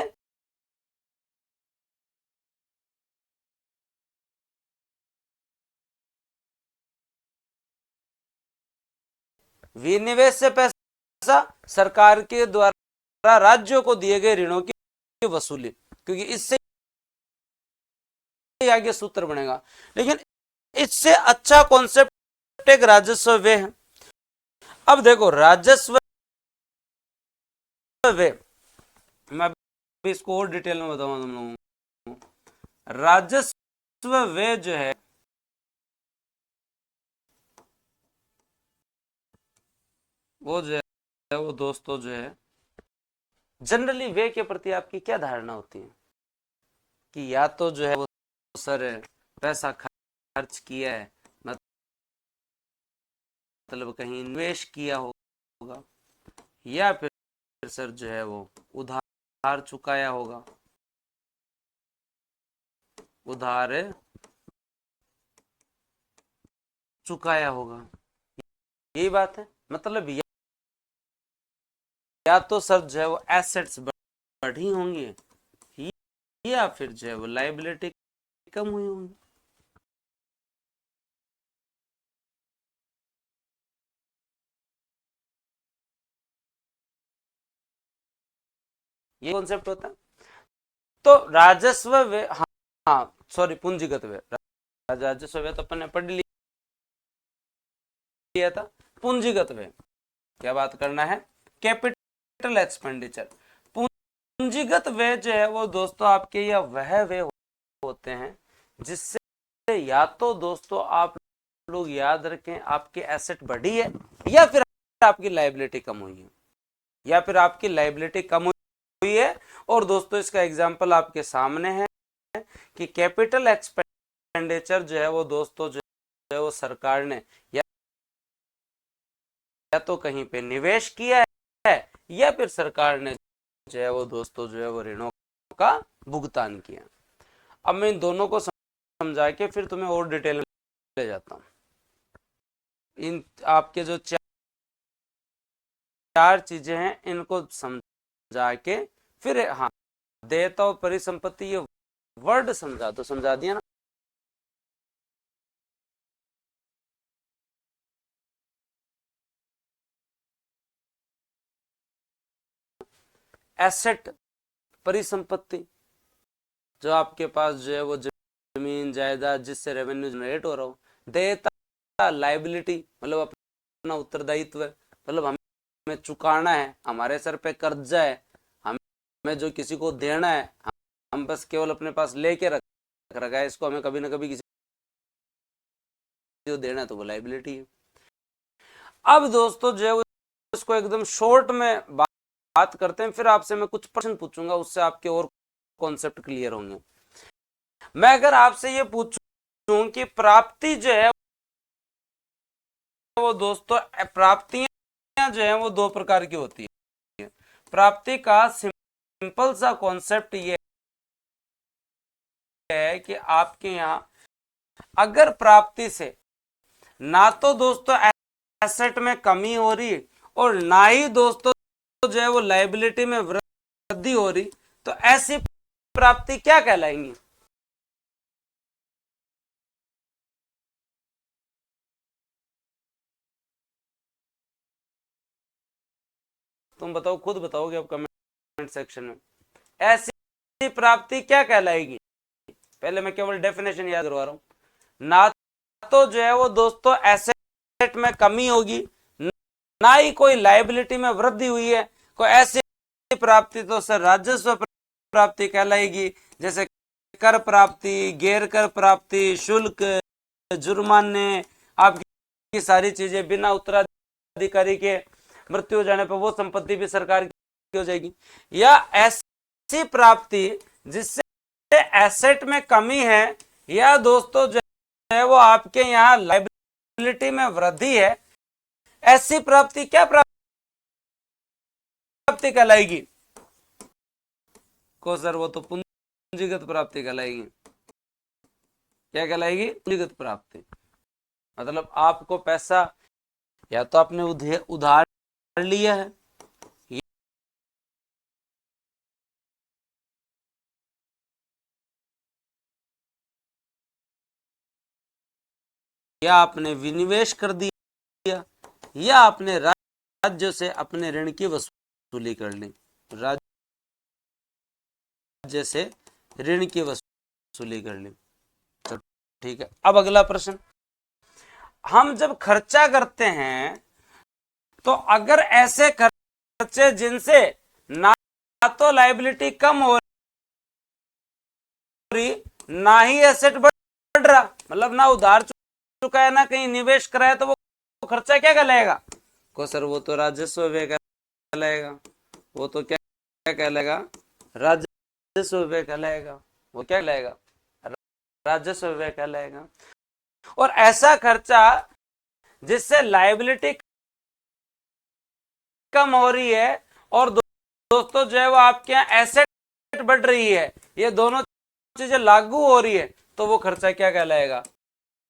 विनिवेश से पैसा, सरकार के द्वारा राज्यों को दिए गए ऋणों की वसूली, क्योंकि इससे आगे सूत्र बनेगा। लेकिन इससे अच्छा कॉन्सेप्ट एक राजस्व व्यय है। अब देखो राजस्व व्यय, मैं इसको और डिटेल में बताऊंगा तुम लोगों को। राजस्व व्यय जो है वो जो है वो दोस्तों जो है जनरली व्यय के प्रति आपकी क्या धारणा होती है कि या तो जो है वो सर पैसा खर्च किया है, मतलब कहीं निवेश किया होगा, या फिर सर जो है वो उधार चुकाया होगा, उधार चुकाया होगा। यही बात है, मतलब या तो सर जो है वो एसेट्स बढ़ी होंगी या फिर जो है वो लाइबिलिटी कम हुई होंगी। ये कॉन्सेप्ट होता है। तो राजस्व व्यय, हाँ हाँ सॉरी, पूंजीगत व्यय, राजस्व व्यय तो अपन ने पढ़ लिया था। पूंजीगत व्यय क्या बात करना है, कैपिटल एक्सपेंडिचर। पूंजीगत व्यय जो है वो दोस्तों आपके या वह व्यय होते हैं जिससे या तो दोस्तों आप लोग याद रखें आपकी एसेट बढ़ी है या फिर आपकी लायबिलिटी कम हुई है, या फिर आपकी लायबिलिटी कम हुई है। और दोस्तों इसका एग्जांपल आपके सामने है कि कैपिटल एक्सपेंडिचर जो है वो दोस्तों जो है वो सरकार ने या तो कहीं पे निवेश किया है या फिर सरकार ने जो है वो दोस्तों जो है वो ऋणों का भुगतान किया। अब मैं इन दोनों को समझा के फिर तुम्हें और डिटेल में ले जाता हूँ। इन आपके जो चार चीजें हैं इनको समझा के फिर, हाँ देयता और परिसंपत्ति ये वर्ड समझा तो समझा दिया ना। एसेट परिसंपत्ति जो आपके पास जो है वो जमीन जायदाद जिससे रेवेन्यू जनरेट हो रहा हो। देयता लायबिलिटी मतलब अपना उत्तरदायित्व, मतलब हमें चुकाना है, हमारे सर पे कर्जा है, हमें जो किसी को देना है, हम बस केवल अपने पास लेके रख रखा है, इसको हमें कभी ना कभी किसी को देना है, तो वो लायबिलिटी है। अब दोस्तों जो है इसको एकदम शॉर्ट में बात करते हैं, फिर आपसे मैं कुछ प्रश्न पूछूंगा, उससे आपके और कॉन्सेप्ट क्लियर होंगे। मैं अगर आपसे ये पूछूं कि प्राप्ति जो है वो दोस्तों, प्राप्तियां जो है वो दो प्रकार की होती है। प्राप्ति का सिंपल सा कॉन्सेप्ट ये है कि आपके यहाँ अगर प्राप्ति से ना तो दोस्तों एसेट में कमी हो रही और ना ही दोस्तों जो है वो लायबिलिटी में वृद्धि हो रही, तो ऐसी प्राप्ति क्या कहलाएंगी? तुम बताओ, खुद बताओगे अब कमेंट सेक्शन में। ऐसी प्राप्ति क्या कहलाएगी? पहले मैं केवल डेफिनेशन याद करवा रहा हूं। ना तो जो है वो दोस्तों एसेट में कमी होगी, ना ही कोई लायबिलिटी में वृद्धि हुई है, कोई ऐसी प्राप्ति तो सर राजस्व प्राप्ति कहलाएगी। जैसे कर प्राप्ति, गैर कर प्राप्ति, शुल्क, जुर्माने, आपकी सारी चीजें बिना उत्तराधिकारी के मृत्यु हो जाने पर वो संपत्ति भी सरकार की हो जाएगी। या ऐसी प्राप्ति जिससे एसेट में कमी है या दोस्तों जो है वो आपके यहाँ लायबिलिटी में वृद्धि है, ऐसी प्राप्ति क्या प्राप्ति कहलाएगी? को सर वो तो पूंजीगत प्राप्ति कहलाएगी। क्या कहलाएगी? पूंजीगत प्राप्ति। मतलब आपको पैसा या तो आपने उधार लिया है या आपने विनिवेश कर दिया या आपने राज्य से अपने ऋण की वसूली कर ली, राज्य से ऋण की वसूली कर ली। तो ठीक है, अब अगला प्रश्न। हम जब खर्चा करते हैं तो अगर ऐसे खर्चे जिनसे ना तो लायबिलिटी कम हो रही, ना ही एसेट बढ़ रहा, मतलब ना उधार चुका है ना कहीं निवेश करा है, तो वो खर्चा क्या कहलाएगा? को सर वो तो राजस्व व्यय कहलाएगा। वो तो क्या कहलाएगा? राजस्व व्यय कहलाएगा। वो क्या कहलाएगा? राजस्व व्यय कहलाएगा। और ऐसा खर्चा जिससे लायबिलिटी कम हो रही है और दोस्तों जो है वो आपके यहाँ एसेट बढ़ रही है, ये दोनों चीजें लागू हो रही है, तो वो खर्चा क्या कहलाएगा?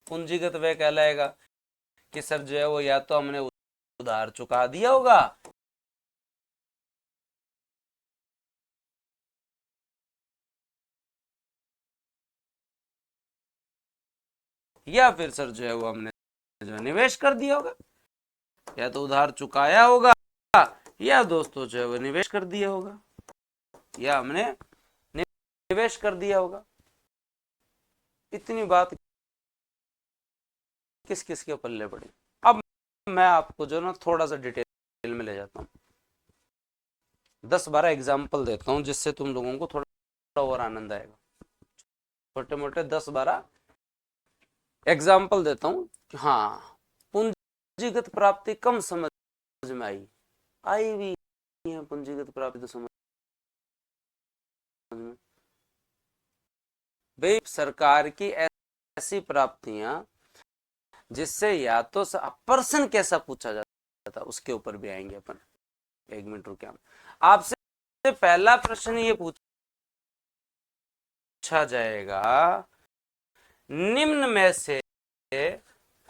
पूंजीगत व्यय कहलाएगा। कि सर जो है वो या तो हमने उधार चुका दिया होगा, या फिर सर जो है वो हमने जो निवेश कर दिया होगा। या तो उधार चुकाया होगा, या दोस्तों जो है वो निवेश कर दिया होगा, या हमने निवेश कर दिया होगा। इतनी बात किस किस के पल्ले पड़ी। अब मैं आपको जो ना थोड़ा सा डिटेल में ले जाता हूँ, 10-12 एग्जाम्पल देता हूँ जिससे तुम लोगों को थोड़ा और आनंद आएगा। छोटे मोटे 10-12 एग्जाम्पल देता हूँ। हाँ, पूंजीगत प्राप्ति कम समझ में आई भी है। पूंजीगत प्राप्ति तो समझ में, भाई सरकार की ऐसी प्राप्तियां जिससे या तो पर्सन कैसा पूछा जाता उसके ऊपर भी आएंगे अपन। 1 मिनट रुके। आपसे पहला प्रश्न ये पूछा जाएगा, निम्न में से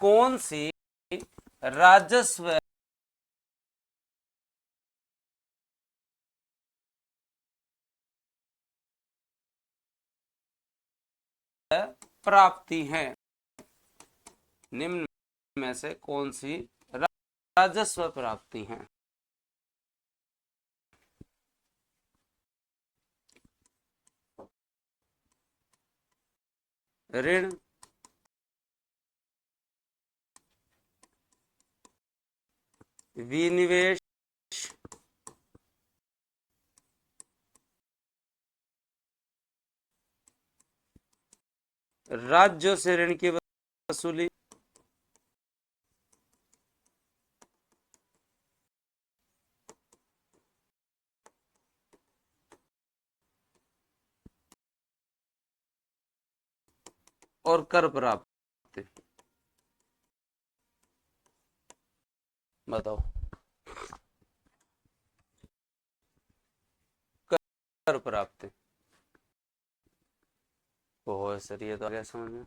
कौन सी राजस्व प्राप्ति है? निम्न में से कौन सी राजस्व प्राप्ति है? ऋण, विनिवेश, राज्यों से ऋण की वसूली, और कर प्राप्ति। बताओ। कर प्राप्ति। ओह सर ये तो आ गया समझ में।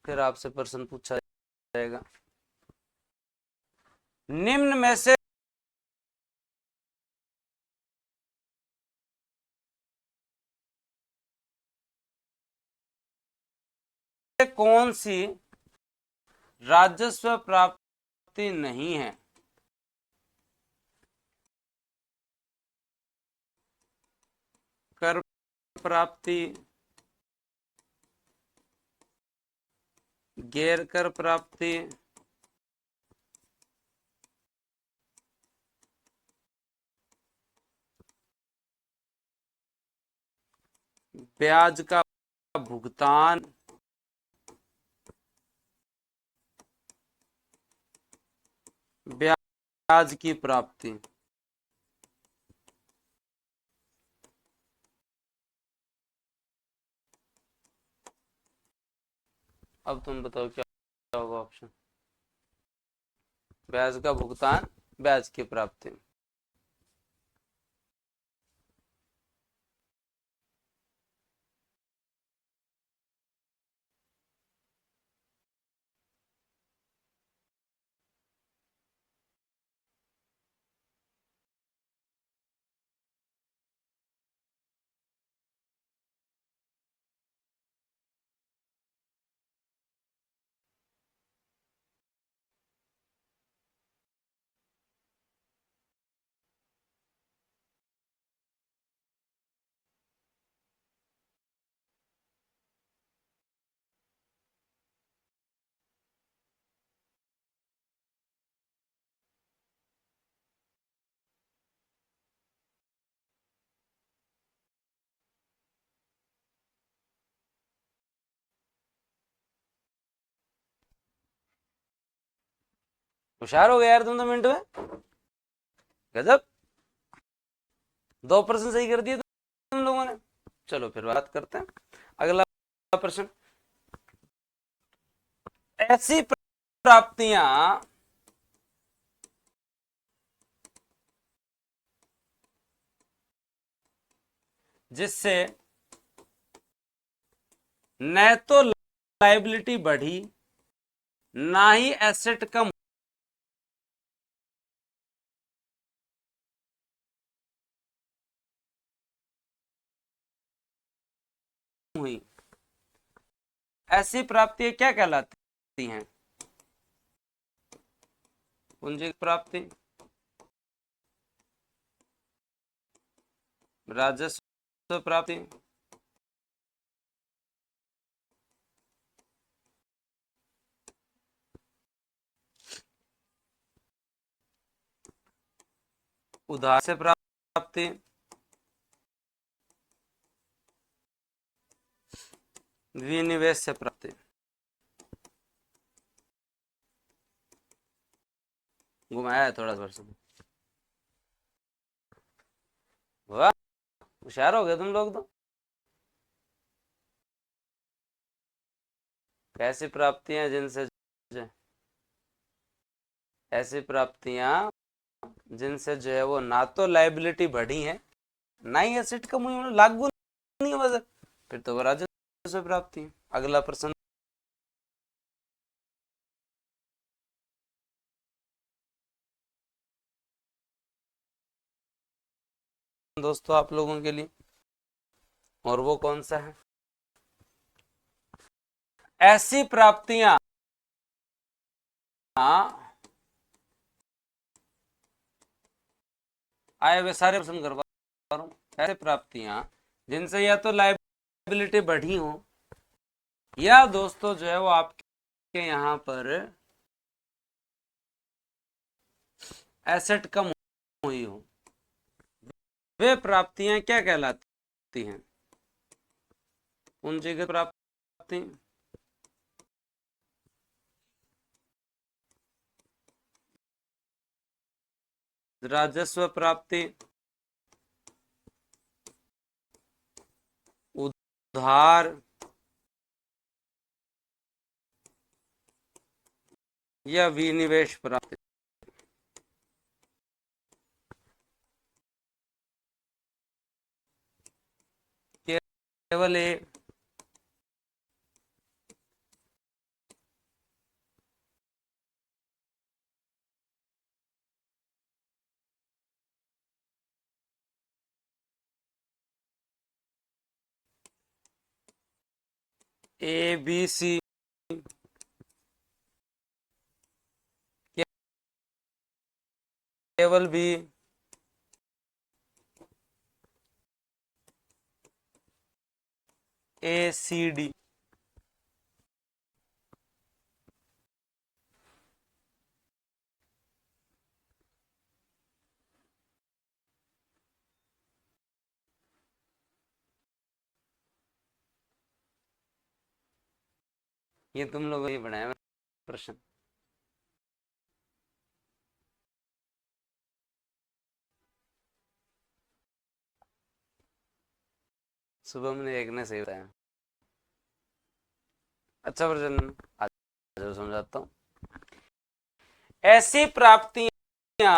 फिर आपसे प्रश्न पूछा जाएगा, निम्न में से कौन सी राजस्व प्राप्ति नहीं है? कर प्राप्ति, गैर कर प्राप्ति, ब्याज का भुगतान, ब्याज की प्राप्ति। अब तुम बताओ क्या होगा ऑप्शन? ब्याज का भुगतान, ब्याज की प्राप्ति। होशियार हो गया यार तुम तो मिनट में, गजब। 2 प्रश्न सही कर दिए तुम लोगों ने। चलो फिर बात करते हैं अगला प्रश्न। ऐसी प्राप्तियां जिससे न तो लायबिलिटी बढ़ी ना ही एसेट कम हुई, ऐसी प्राप्तियां क्या कहलाती हैं? पूंजी प्राप्ति, राजस्व प्राप्ति, उधार से प्राप्ति, विनिवेश से प्राप्ति। घुमाया है थोड़ा सा। वाह, होशियार हो गए तुम लोग तो। ऐसी प्राप्तियां जिनसे ऐसी प्राप्तियां जिनसे जो है वो ना तो लायबिलिटी बढ़ी है ना ही एसेट कम हुई, मतलब लागू नहीं हुआ सर, फिर तो वो राजस्व प्राप्ति है। अगला प्रश्न दोस्तों आप लोगों के लिए, और वो कौन सा है? ऐसी प्राप्तियां आए वे सारे प्रश्न करवा रहा हूं। ऐसी प्राप्तियां जिनसे या तो लायबिलिटी बढ़ी हो या दोस्तों जो है वो आपके यहाँ पर एसेट कम हुई हो, वे प्राप्तियां क्या कहलाती हैं? पूंजीगत प्राप्ति, राजस्व प्राप्ति, उधार या विनिवेश प्राप्ति। केवल ए बी सी, केवल बी, ए सी डी। ये तुम लोगों ने बनाया प्रश्न। शुभम ने एक ने सही बताया। अच्छा प्रश्न आज समझाता हूँ। ऐसी प्राप्तियां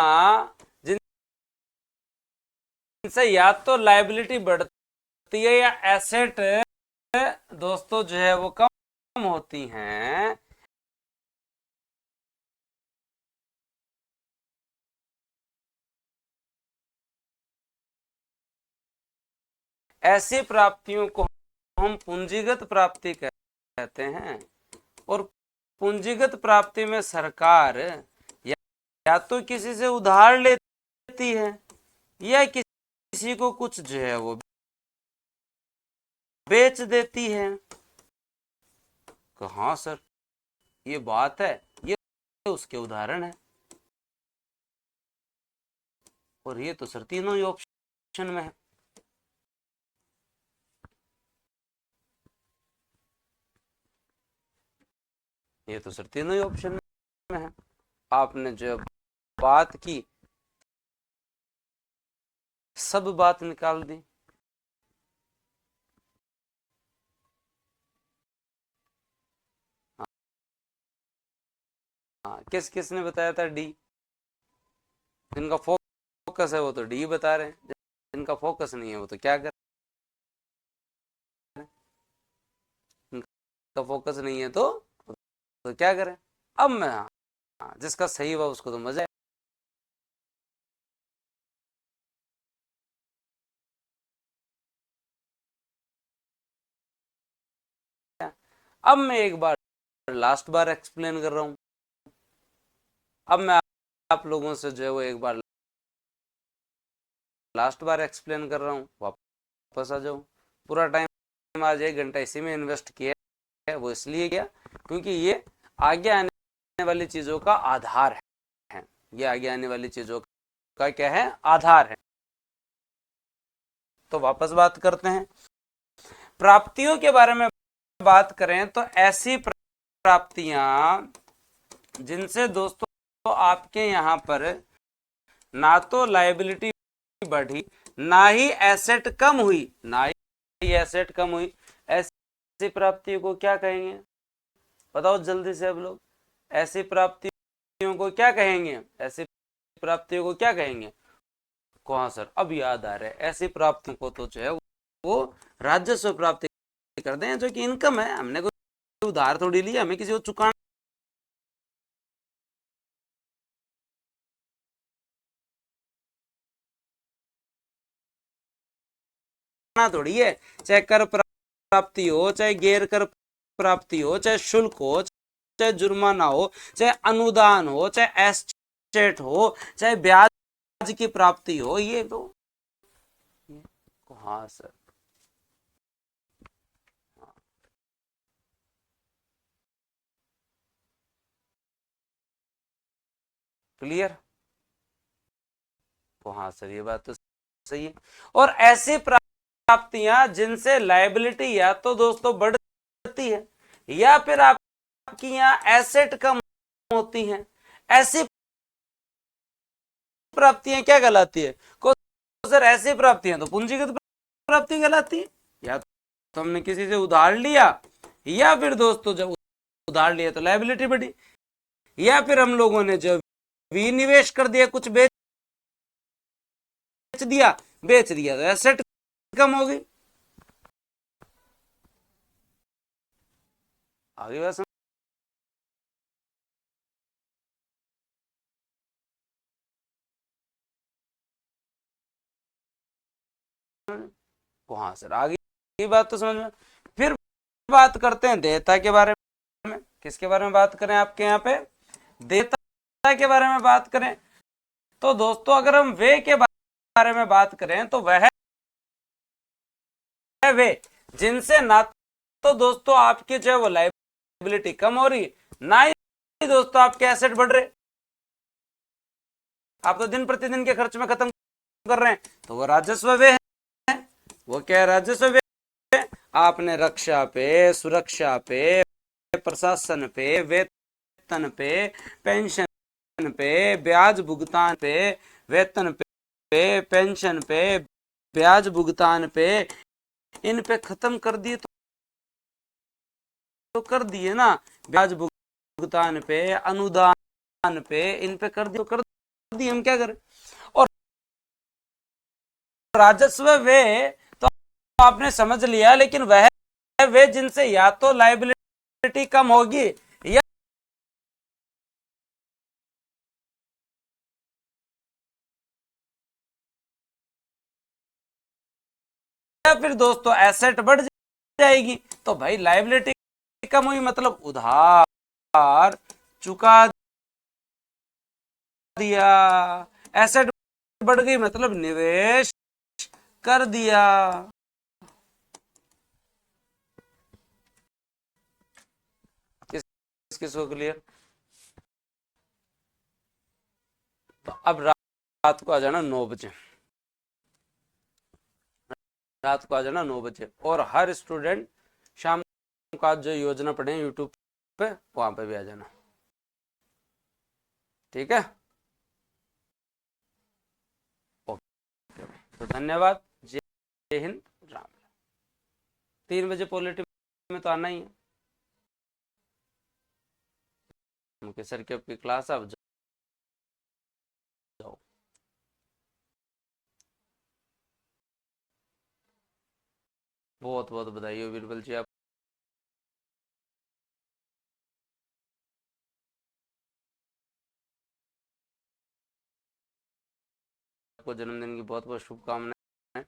जिनसे या तो लायबिलिटी बढ़ती है या एसेट दोस्तों जो है वो कम होती हैं, ऐसी प्राप्तियों को हम पूंजीगत प्राप्ति कहते हैं। और पूंजीगत प्राप्ति में सरकार या तो किसी से उधार लेती है या किसी को कुछ जो है वो बेच देती है। हाँ सर ये बात है, ये उसके उदाहरण है। और ये तो सर तीनों ही ऑप्शन में है। ये तो सर तीनों ही ऑप्शन में है। आपने जो बात की सब बात निकाल दी। हाँ, किस किसने बताया था डी? जिनका फोकस है वो तो डी बता रहे हैं, जिनका फोकस नहीं है वो तो क्या कर, जिनका फोकस नहीं है तो क्या करें। अब मैं, हाँ, जिसका सही हुआ उसको तो मजा है। अब मैं एक बार लास्ट बार एक्सप्लेन कर रहा हूं। अब मैं आप लोगों से जो है वो एक बार लास्ट बार एक्सप्लेन कर रहा हूँ, वापस आ जाओ। पूरा टाइम आज 1 घंटा इसी में इन्वेस्ट किया है। वो इसलिए किया क्योंकि ये आगे आने वाली चीजों का आधार है। ये आगे आने वाली चीजों का क्या है, आधार है। तो वापस बात करते हैं, प्राप्तियों के बारे में बात करें तो ऐसी प्राप्तियां जिनसे दोस्तों आपके यहां पर ना तो लायबिलिटी बढ़ी ना ही एसेट कम हुई, ना ही एसेट कम हुई, ऐसी प्राप्तियों को क्या कहेंगे? बताओ जल्दी से अब लोग, ऐसी प्राप्तियों को क्या कहेंगे? ऐसी प्राप्तियों को क्या कहेंगे? कौन सर, अब याद आ रहा है, ऐसी प्राप्तियों को तो जो है वो राजस्व प्राप्ति करते हैं, जो कि इनकम है। हमने कोई उधार थोड़ी लिया, हमें किसी को चुकाना थोड़ी है। चाहे कर प्राप्ति हो, चाहे गैर कर प्राप्ति हो, चाहे शुल्क हो, चाहे जुर्माना हो, चाहे अनुदान हो, चाहे एस्टेट हो, चाहे ब्याज की प्राप्ति हो, ये तो, हाँ सर, क्लियर। तो हाँ सर, ये बात तो सही है। और ऐसी प्राप्तियां जिनसे लायबिलिटी या तो दोस्तों बढ़ती है या फिर आपकी यहाँ एसेट कम होती हैं, ऐसी प्राप्तियां क्या कहलाती है? को सर ऐसी प्राप्तियां तो पूंजीगत प्राप्ति कहलाती है। या तो हमने किसी से उधार लिया, या फिर दोस्तों जब उधार लिया तो लायबिलिटी बढ़ी, या फिर हम लोगों ने जो विनिवेश कर दिया, कुछ बेच दिया तो एसेट कम हो गई। आगे बात हाँ सर, आगे ये बात तो समझ में। फिर बात करते हैं देयता के बारे में। किसके बारे में बात करें आपके यहाँ पे? देयता के बारे में बात करें तो दोस्तों अगर हम वे के बारे में बात करें तो वह वे जिनसे ना तो दोस्तों आपकी जो है वो लायबिलिटी कम हो रही, ना ही दोस्तों आपके एसेट बढ़ रहे। आप तो दिन प्रतिदिन के खर्च में खत्म कर रहे हैं, तो वो राजस्व वे है। वो क्या है? राजस्व वे। आपने रक्षा पे, सुरक्षा पे, प्रशासन पे, वेतन पे, पेंशन पे, ब्याज भुगतान पे, वेतन पे, पेंशन पे, ब्याज भुगतान पे, इन पे खत्म कर दिए तो कर दिए ना। ब्याज भुगतान पे, अनुदान पे, इन पे कर दिए तो कर दिए, हम क्या करें। और राजस्व वे तो आपने समझ लिया, लेकिन वह वे जिनसे या तो लायबिलिटी कम होगी या फिर दोस्तों एसेट बढ़ जाएगी। तो भाई लायबिलिटी कम हुई मतलब उधार चुका दिया, एसेट बढ़ गई मतलब निवेश कर दिया। किसको क्लियर? तो अब रात को आ जाना 9 बजे, रात को आ जाना 9 बजे, और हर स्टूडेंट शाम का जो योजना पढ़े यूट्यूब पे वहां पे भी आ जाना। ठीक है, ओके, तो धन्यवाद। जय हिंद, राम। 3 बजे पॉलिटी में तो आना ही है। मुकेश सर की आपकी क्लास, आप जाओ। बहुत बहुत बधाई हो बीरबल जी, आप आपको जन्मदिन की बहुत बहुत शुभकामनाएं।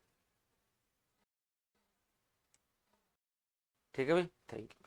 ठीक है भाई, थैंक यू।